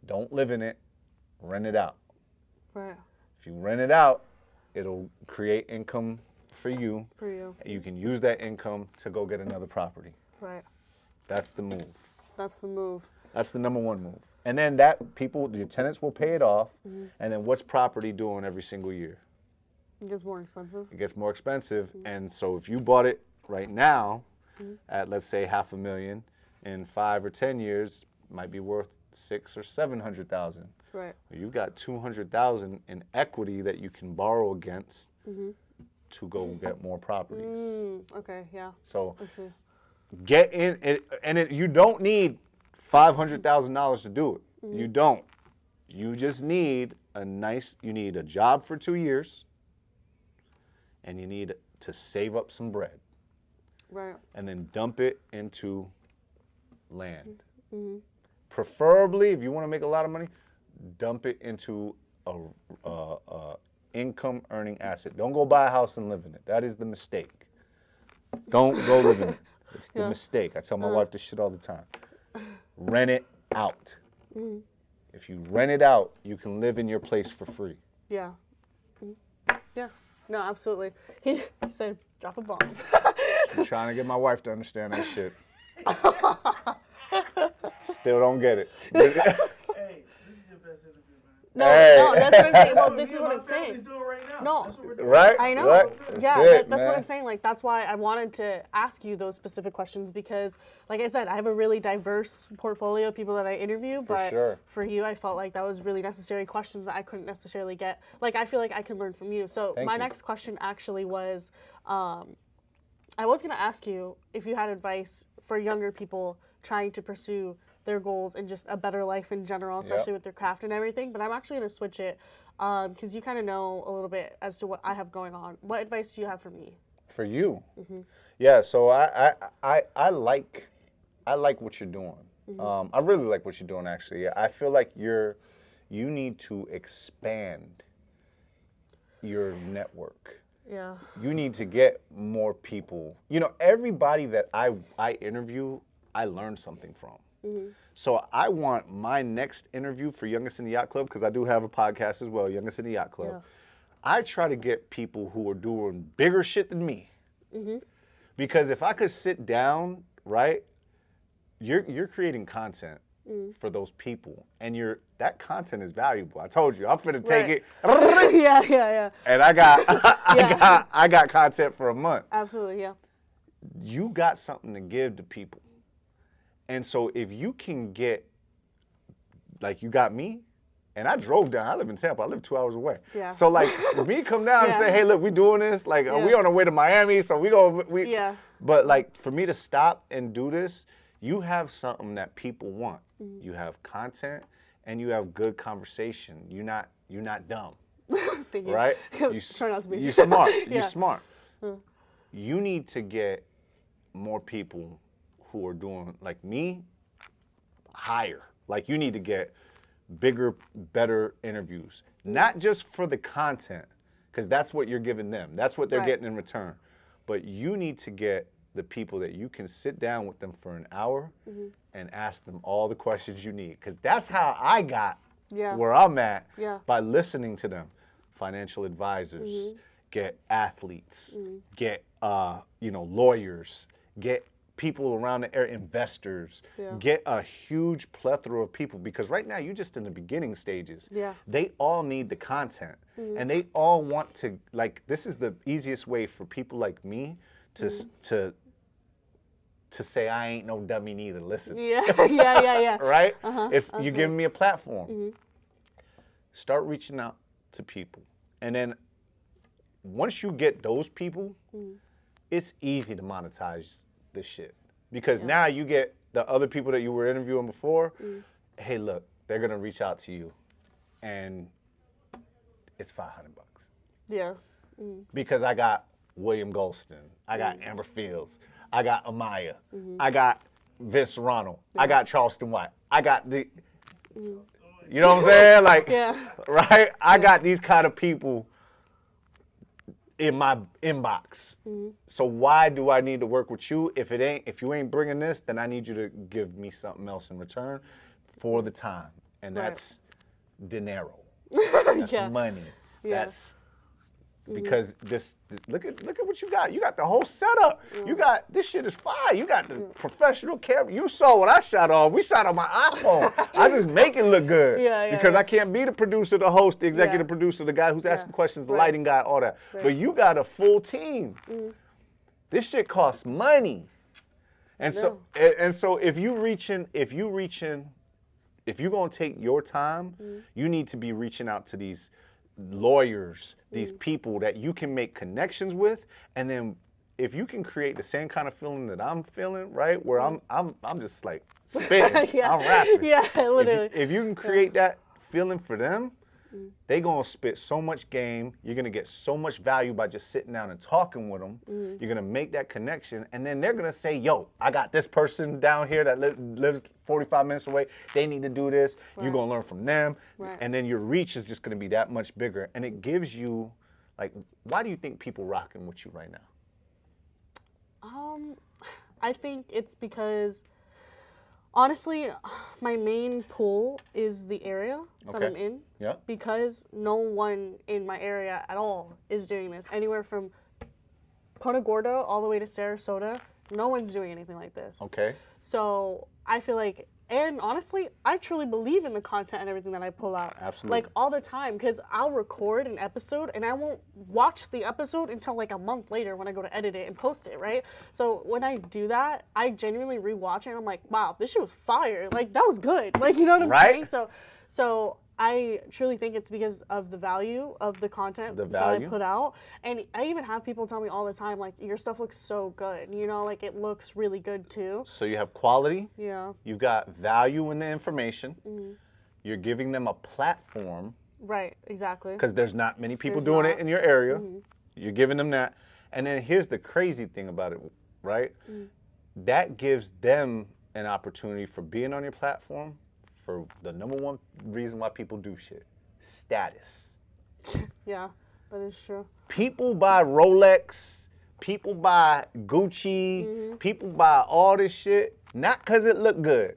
don't live in it, rent it out. Right. If you rent it out, It'll create income for you. For you. You can use that income to go get another property. Right. That's the move. That's the move. That's the number one move. And then that your tenants will pay it off. And then what's property doing every single year? It gets more expensive. It gets more expensive. And so if you bought it right now at, let's say, $500,000, in 5 or 10 years, it might be worth $600,000 or $700,000. Right. You've got $200,000 in equity that you can borrow against to go get more properties. Okay, yeah. So I see. get in, you don't need $500,000 to do it. You don't. You just need you need a job for 2 years, and you need to save up some bread. Right. And then dump it into land. Preferably, if you want to make a lot of money, dump it into a income earning asset. Don't go buy a house and live in it. That is the mistake. Don't go live in it. It's the mistake. I tell my wife this shit all the time. Rent it out. If you rent it out, you can live in your place for free. Yeah. Yeah. No, absolutely. He said, drop a bomb. I'm trying to get my wife to understand that shit. Still don't get it. Hey, this is your best interview, man. No, Hey. no, that's what I'm saying. Well, this is what I'm saying. Doing right now. No. That's what we're doing. Right? I know. Right? Yeah, That's that's what man. I'm saying. Like, that's why I wanted to ask you those specific questions because, like I said, I have a really diverse portfolio of people that I interview. But sure. for you, I felt like that was really necessary questions that I couldn't necessarily get. Like, I feel like I can learn from you. So Thank my you. next question actually was, I was going to ask you if you had advice for younger people trying to pursue their goals and just a better life in general, especially with their craft and everything. But I'm actually going to switch it because you kind of know a little bit as to what I have going on. What advice do you have for me? For you? Yeah, so I like what you're doing. I really like what you're doing, actually. I feel like you need to expand your network. Yeah. You need to get more people. You know, everybody that I interview, I learn something from. So I want my next interview for Youngest in the Yacht Club, because I do have a podcast as well, Youngest in the Yacht Club. Yeah. I try to get people who are doing bigger shit than me. Because if I could sit down, right, you're creating content for those people, and that content is valuable. I told you, I'm finna take it. yeah. And I got content for a month. Absolutely, yeah. You got something to give to people. And so if you can get, like you got me, and I drove down, I live in Tampa, I live 2 hours away. Yeah. So like, for me to come down and say, hey, look, we doing this, like, we on our way to Miami, so Yeah. But like, for me to stop and do this, you have something that people want. You have content, and you have good conversation. You're not dumb. Thank you. Right? Try not to be. You're smart. Yeah. You're smart. You need to get more people who are doing, like me, higher. Like, you need to get bigger, better interviews. Not just for the content, because that's what you're giving them. That's what they're getting in return. But you need to get the people that you can sit down with them for an hour and ask them all the questions you need. Because that's how I got where I'm at, by listening to them. Financial advisors, get athletes, get lawyers, get people around the area, investors, get a huge plethora of people, because right now you're just in the beginning stages. They all need the content, and they all want to, like, this is the easiest way for people like me to say, I ain't no dummy neither, listen. Yeah. Right? You're giving me a platform. Start reaching out to people. And then once you get those people, it's easy to monetize this shit. Because now you get the other people that you were interviewing before, hey, look, they're going to reach out to you, and it's $500. Yeah. Because I got William Golston, I got Amber Fields, I got Amaya, I got Vince Serrano, I got Charleston White, I got the, you know what I'm saying? Like, right? I got these kind of people in my inbox. So why do I need to work with you? If you ain't bringing this, then I need you to give me something else in return for the time. And that's dinero. That's money. because look at what you got. You got the whole setup. You got this shit is fire. You got the professional camera. You saw what I shot on. We shot on my iPhone. I just make it look good. Because I can't be the producer, the host, the executive producer, the guy who's asking questions, the lighting guy, all that. But you got a full team. This shit costs money. And so if you're gonna take your time, you need to be reaching out to these lawyers, these people that you can make connections with, and then if you can create the same kind of feeling that I'm feeling, right, where I'm just like spitting, I'm rapping. Yeah, literally. If you can create that feeling for them, they gonna spit so much game. You're gonna get so much value by just sitting down and talking with them. You're gonna make that connection, and then they're gonna say, "Yo, I got this person down here that lives 45 minutes away. They need to do this. You're gonna learn from them, and then your reach is just gonna be that much bigger. And it gives you, like, why do you think people rocking with you right now? I think it's because, honestly, my main pull is the area that I'm in. Yeah. Because no one in my area at all is doing this. Anywhere from Punta Gorda all the way to Sarasota, no one's doing anything like this. Okay. So I feel like, and honestly, I truly believe in the content and everything that I pull out. Absolutely. Like all the time, because I'll record an episode and I won't watch the episode until like a month later when I go to edit it and post it, right? So when I do that, I genuinely rewatch it and I'm like, wow, this shit was fire. Like that was good. Like, you know what I'm saying? So I truly think it's because of the value of the content that I put out. And I even have people tell me all the time, like, your stuff looks so good. You know, like, it looks really good, too. So you have quality. Yeah. You've got value in the information. You're giving them a platform. Right, exactly. Because there's not many people doing it in your area. You're giving them that. And then here's the crazy thing about it, right? That gives them an opportunity for being on your platform for the number one reason why people do shit: status. Yeah, that is true. People buy Rolex, people buy Gucci, people buy all this shit, not because it look good.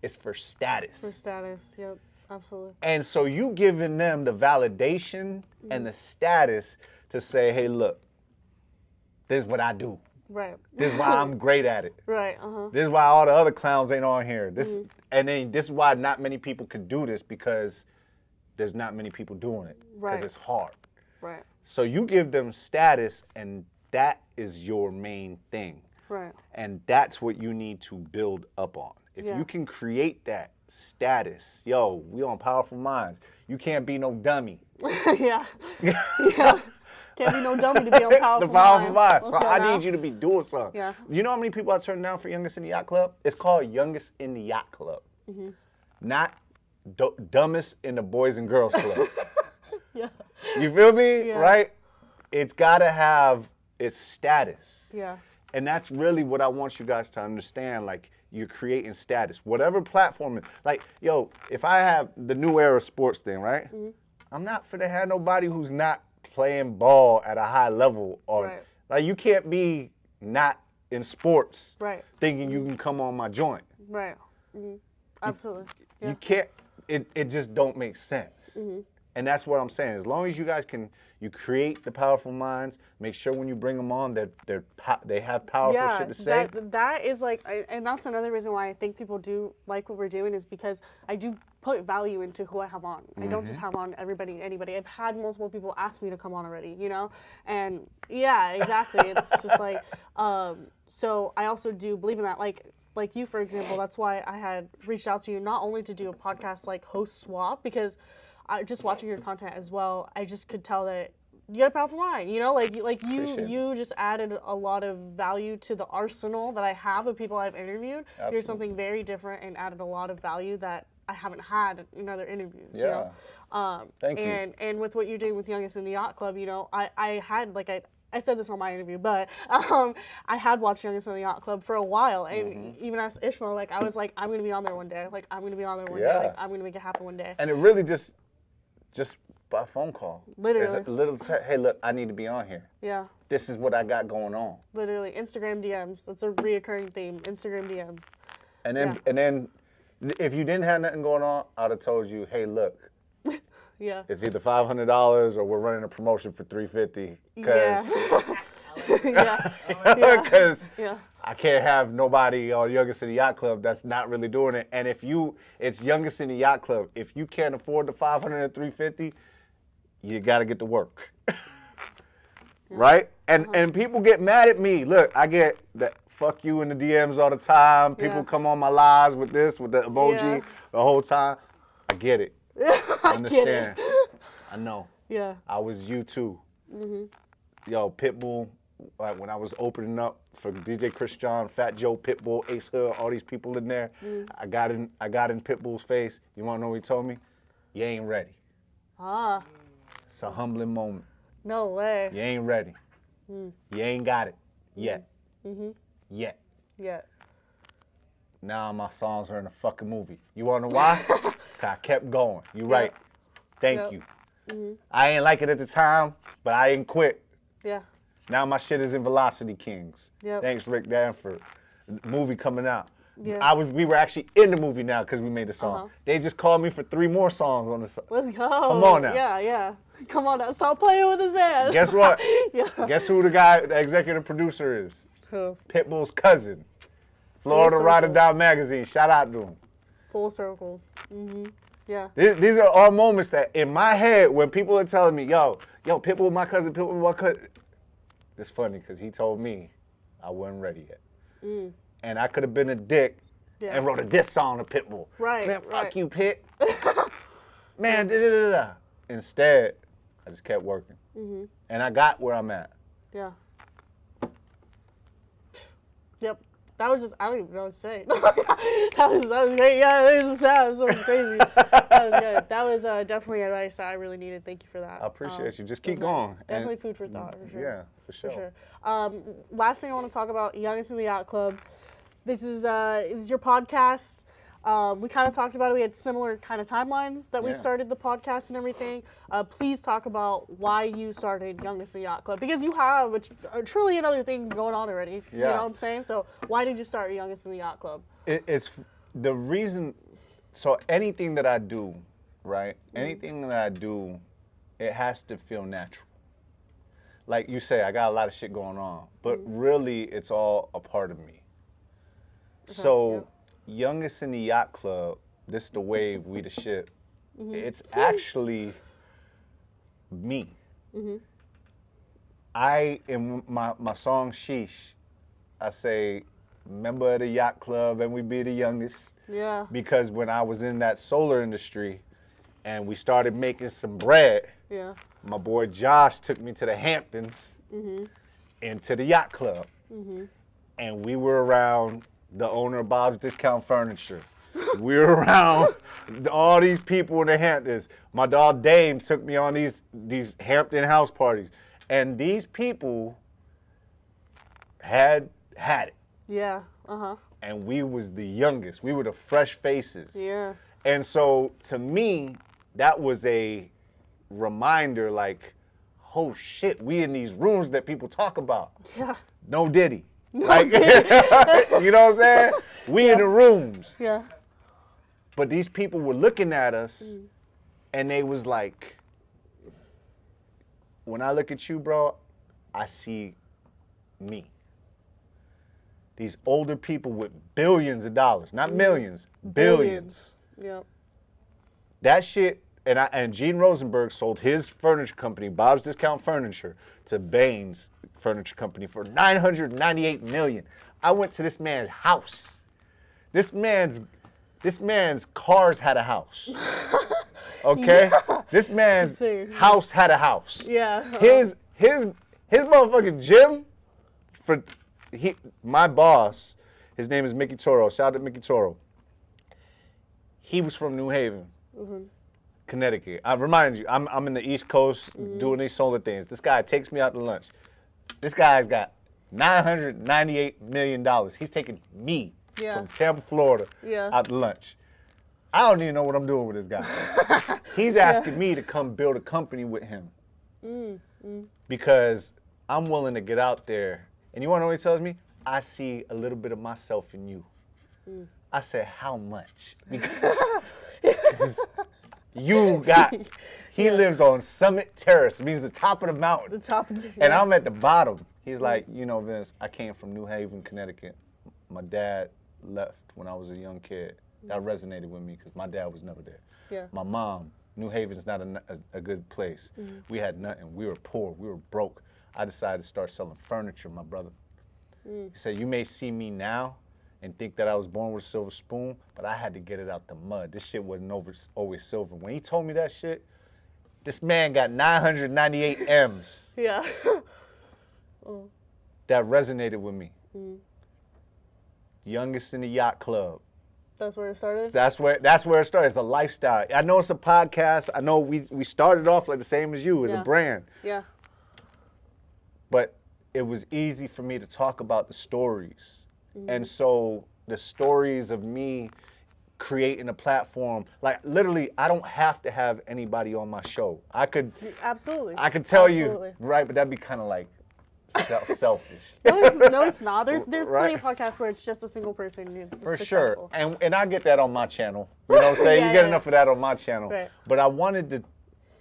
It's for status. For status, yep, absolutely. And so you giving them the validation and the status to say, hey, look, this is what I do. Right. This is why I'm great at it. Right, This is why all the other clowns ain't on here. And then this is why not many people could do this, because there's not many people doing it. Because it's hard. Right. So you give them status, and that is your main thing. Right. And that's what you need to build up on. If you can create that status, yo, we on Powerful Minds. You can't be no dummy. Yeah. Can't be no dummy to be on Powerful The Powerful Minds. So I now. need you to be doing something. Yeah. You know how many people I turned down for Youngest in the Yacht Club? It's called Youngest in the Yacht Club. Not Dumbest in the Boys and Girls Club. Yeah. You feel me? Yeah. Right? It's got to have its status. Yeah. And that's really what I want you guys to understand. Like, you're creating status. Whatever platform. Like, yo, if I have the new era sports thing, right? I'm not finna have nobody who's not playing ball at a high level. Or like, you can't be not in sports thinking you can come on my joint. Right. Absolutely. You can't. It just don't make sense. And that's what I'm saying. As long as you guys you create the Powerful Minds, make sure when you bring them on that they have powerful shit to say. That is like, and that's another reason why I think people do like what we're doing, is because I do put value into who I have on. I don't just have on anybody. I've had multiple people ask me to come on already, you know? And yeah, exactly. It's just like, so I also do believe in that. Like you, for example, that's why I had reached out to you, not only to do a podcast like host swap, because just watching your content as well, I just could tell that you got a powerful mind, you know, like you just added a lot of value to the arsenal that I have of people I've interviewed. Absolutely. You're something very different and added a lot of value that I haven't had in other interviews. Yeah. You know? Thank you. And with what you're doing with Youngest in the Yacht Club, you know, I had like I said this on my interview, but I had watched Youngest in the Yacht Club for a while, and even as Ishmael, like I was like, I'm gonna be on there one day. Like I'm gonna be on there one day. Like I'm gonna make it happen one day. And it really just by phone call. Literally. There's a little hey, look, I need to be on here. Yeah. This is what I got going on. Literally, Instagram DMs. That's a reoccurring theme. Instagram DMs. And then if you didn't have nothing going on, I'd have told you, hey, look, Yeah. It's either $500 or we're running a promotion for $350. Yeah. Because Yeah. I can't have nobody on Youngest in the Yacht Club that's not really doing it. And it's Youngest in the Yacht Club. If you can't afford the $500 and $350, you got to get to work. Right? And people get mad at me. Look, I get that fuck you in the DMs all the time. People come on my lives with this, with the emoji the whole time. I get it. I understand. I know. Yeah. I was you too. Yo, Pitbull, like when I was opening up for DJ Chris John, Fat Joe, Pitbull, Ace Hood, all these people in there, I got in Pitbull's face. You wanna know what he told me? You ain't ready. Ah. It's a humbling moment. No way. You ain't ready. You ain't got it yet. Yet. Yeah. Now my songs are in a fucking movie. You wanna know why? 'Cause I kept going. You right. Thank you. I ain't like it at the time, but I ain't quit. Yeah. Now my shit is in Velocity Kings. Yep. Thanks, Rick Danford. Movie coming out. Yeah. We were actually in the movie now because we made the song. They just called me for 3 more songs on the song. Let's go. Come on now. Yeah. Come on now. Stop playing with this man. Guess what? Yeah. Guess who the executive producer is? Who? Pitbull's cousin. Florida Full Ride or circle. Die magazine. Shout out to him. Full circle. Yeah. These are all moments that in my head when people are telling me, yo, Pitbull my cousin, Pitbull my cousin. It's funny because he told me I wasn't ready yet. And I could have been a dick and wrote a diss song to Pitbull. Right. Man, fuck you, Pit. Man, da-da-da-da. Instead, I just kept working. And I got where I'm at. Yeah. Yep. That was just, I don't even know what to say. that was great. Yeah, it was just so crazy. That was good. That was definitely advice that I really needed. Thank you for that. I appreciate you. Just keep nice. going. Definitely food for thought, for sure. Yeah, for sure. For sure. Last thing I want to talk about, Youngest in the Yacht Club. This is your podcast. We kind of talked about it. We had similar kind of timelines that we started the podcast and everything. Please talk about why you started Youngest in the Yacht Club, because you have a trillion other things going on already. Yeah. You know what I'm saying? So why did you start Youngest in the Yacht Club? It's the reason. So anything that I do, right? Anything that I do, it has to feel natural. Like you say, I got a lot of shit going on, but really, it's all a part of me. So. Youngest in the Yacht Club, this the wave, we the shit. It's actually me. I, in my song Sheesh, I say, member of the yacht club and we be the youngest. Yeah. Because when I was in that solar industry and we started making some bread, my boy Josh took me to the Hamptons into the yacht club. And we were around the owner of Bob's Discount Furniture. We were around all these people in the Hamptons. My dog Dame took me on these Hampton house parties. And these people had it. Yeah. And we was the youngest. We were the fresh faces. Yeah. And so to me, that was a reminder like, oh shit, we in these rooms that people talk about. Yeah. No Diddy. Like, you know what I'm saying? We in the rooms. Yeah. But these people were looking at us and they was like, when I look at you, bro, I see me. These older people with billions of dollars, not millions, billions. Yep. That shit, and Gene Rosenberg sold his furniture company, Bob's Discount Furniture, to Bain's Furniture Company for $998 million. I went to this man's house. This man's cars had a house. Okay? Yeah. This man's house had a house. Yeah. His motherfucking gym my boss, his name is Mickey Toro. Shout out to Mickey Toro. He was from New Haven, Connecticut. I remind you, I'm in the East Coast doing these solar things. This guy takes me out to lunch. This guy's got $998 million. He's taking me from Tampa, Florida, out to lunch. I don't even know what I'm doing with this guy. He's asking me to come build a company with him because I'm willing to get out there. And you want to know what he tells me? I see a little bit of myself in you. I said, how much? Because You got. He lives on Summit Terrace, means the top of the mountain. The top of the. Yeah. And I'm at the bottom. He's like, you know, Vince, I came from New Haven, Connecticut. My dad left when I was a young kid. That resonated with me because my dad was never there. Yeah. My mom, New Haven's not a good place. We had nothing. We were poor. We were broke. I decided to start selling furniture, my brother. He said, you may see me now and think that I was born with a silver spoon, but I had to get it out the mud. This shit wasn't always silver. When he told me that shit, this man got 998 M's. Yeah. That resonated with me. Youngest in the yacht club. That's where it started? That's where it started. It's a lifestyle. I know it's a podcast. I know we started off like the same as you, as a brand. Yeah. But it was easy for me to talk about the stories. And so the stories of me creating a platform, like literally, I don't have to have anybody on my show. I could Absolutely. I could tell you, right? But that'd be kind of like selfish. No, it's not. There's Right. plenty of podcasts where it's just a single person who's For successful. sure. And I get that on my channel. You know what I'm saying? You get enough of that on my channel. Right. But I wanted to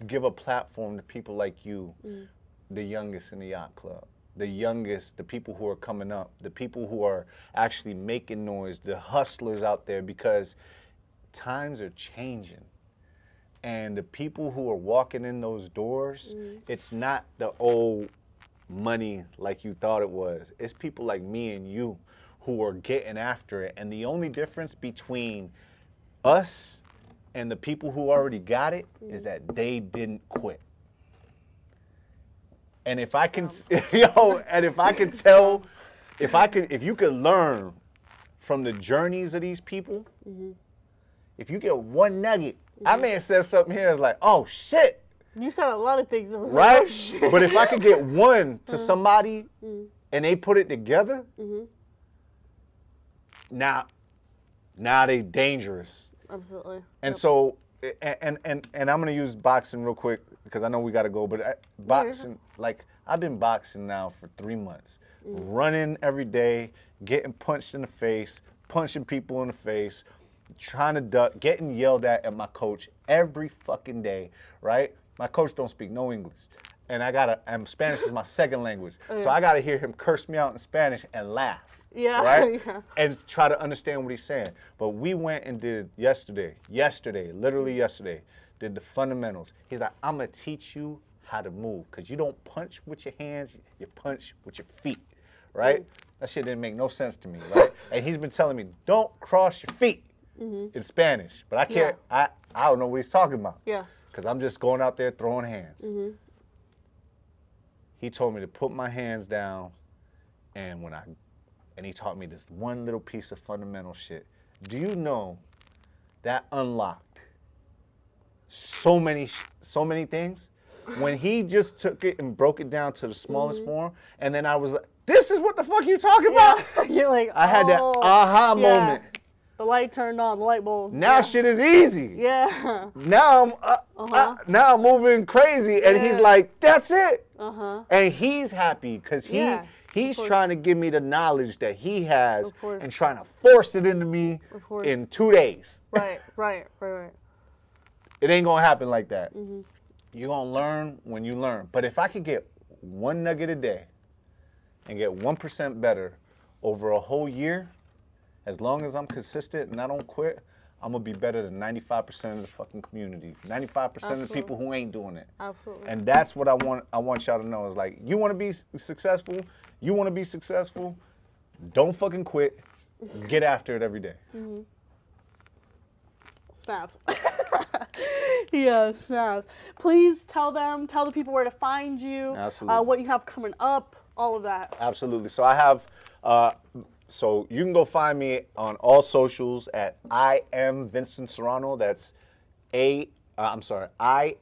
give a platform to people like you, the youngest in the yacht club. The youngest, the people who are coming up, the people who are actually making noise, the hustlers out there, because times are changing. And the people who are walking in those doors, it's not the old money like you thought it was. It's people like me and you who are getting after it. And the only difference between us and the people who already got it is that they didn't quit. And if I can, if I could tell, if you could learn from the journeys of these people, if you get one nugget, I may have said something here that's like, oh shit. You said a lot of things. It was right? Like, oh, shit. But if I could get one to somebody and they put it together, now they dangerous. Absolutely. And so, and I'm gonna use boxing real quick because I know we gotta go. But boxing, like I've been boxing now for 3 months, running every day, getting punched in the face, punching people in the face, trying to duck, getting yelled at my coach every fucking day, right? My coach don't speak no English, and Spanish is my second language, so I gotta hear him curse me out in Spanish and laugh. Yeah. Right? Yeah. And try to understand what he's saying. But we went and did literally yesterday, did the fundamentals. He's like, I'm gonna teach you how to move, because you don't punch with your hands, you punch with your feet, right? That shit didn't make no sense to me, right? And he's been telling me, don't cross your feet in Spanish. But I can't, I don't know what he's talking about. Yeah. Because I'm just going out there throwing hands. He told me to put my hands down, and he taught me this one little piece of fundamental shit. Do you know that unlocked so many things? When he just took it and broke it down to the smallest form, and then I was like, this is what the fuck you talking about? You're like, I had that aha moment. The light turned on, the light bulb. Now shit is easy. Yeah. Now now I'm moving crazy, and he's like, that's it. And he's happy because he's trying to give me the knowledge that he has and trying to force it into me in 2 days. Right. It ain't gonna happen like that. You're gonna learn when you learn. But if I could get one nugget a day and get 1% better over a whole year, as long as I'm consistent and I don't quit, I'm gonna be better than 95% of the fucking community. 95% of the people who ain't doing it. Absolutely. And that's what I want y'all to know is like, you wanna be successful, don't fucking quit, get after it every day. Snaps. Yeah, snaps. Please tell the people where to find you, what you have coming up, all of that. Absolutely. So I have, so you can go find me on all socials at I am Vincent Serrano. That's IamVinceSerrano. I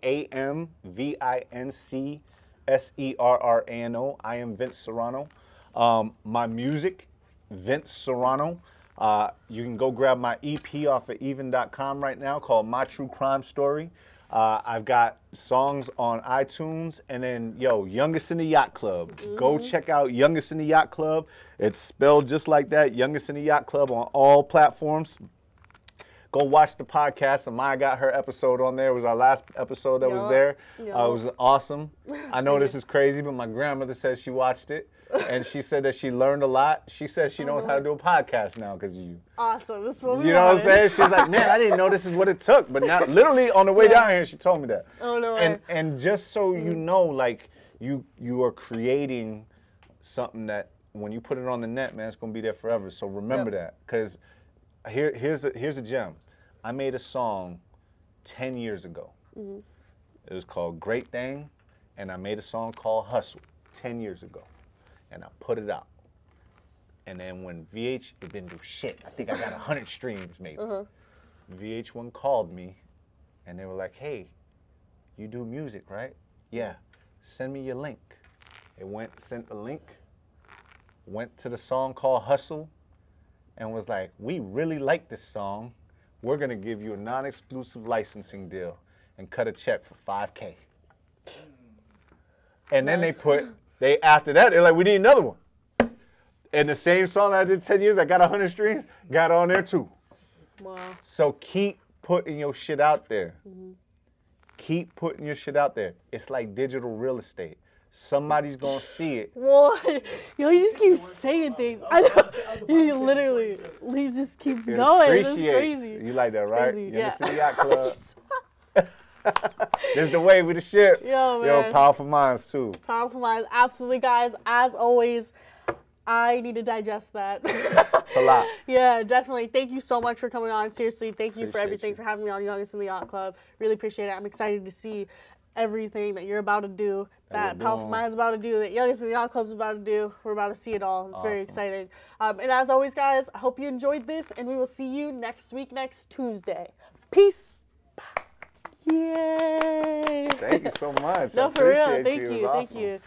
am Vince Serrano. My music, Vince Serrano. You can go grab my EP off of even.com right now called My True Crime Story. I've got songs on iTunes, and then, Youngest in the Yacht Club. Go check out Youngest in the Yacht Club. It's spelled just like that, Youngest in the Yacht Club on all platforms. Go watch the podcast. Amaya got her episode on there. It was our last episode that was there. It was awesome. I know this is crazy, but my grandmother said she watched it. And she said that she learned a lot. She says she knows how to do a podcast now because of you. Awesome. This is what we You know what I'm saying? She's like, man, I didn't know this is what it took. But now, literally on the way down here, she told me that. Oh, no way. And just so you know, like, you are creating something that when you put it on the net, man, it's going to be there forever. So remember that. Because here's a gem. I made a song 10 years ago. It was called Great Thing. And I made a song called Hustle 10 years ago. And I put it out. And then when VH, it didn't do shit. I think I got 100 streams maybe. VH1 called me and they were like, hey, you do music, right? Yeah, send me your link. It sent the link, went to the song called Hustle and was like, we really like this song. We're gonna give you a non-exclusive licensing deal and cut a check for $5K. And then after that, they're like, we need another one. And the same song I did 10 years, I got 100 streams, got on there too. Wow. So keep putting your shit out there. Keep putting your shit out there. It's like digital real estate. Somebody's gonna see it. What? Yo, he just keeps saying things. I know. He just keeps going. It's crazy. You like that, It's right? crazy. You ever see the Yacht Club? There's the way with the ship. Yo, man. Yo, powerful minds too. Powerful minds. Absolutely, guys. As always, I need to digest that. It's a lot. Yeah, definitely. Thank you so much for coming on. Seriously, thank you for Appreciate everything, you. for having me on Youngest in the Yacht Club. Really appreciate it. I'm excited to see everything that you're about to do, that Powerful Minds is about to do, that Youngest in the Yacht Club is about to do. We're about to see it all. It's very exciting. And as always, guys, I hope you enjoyed this, and we will see you next week, next Tuesday. Peace. Yay. Thank you so much. No, I for real. appreciate Thank you. It was you. awesome. Thank you.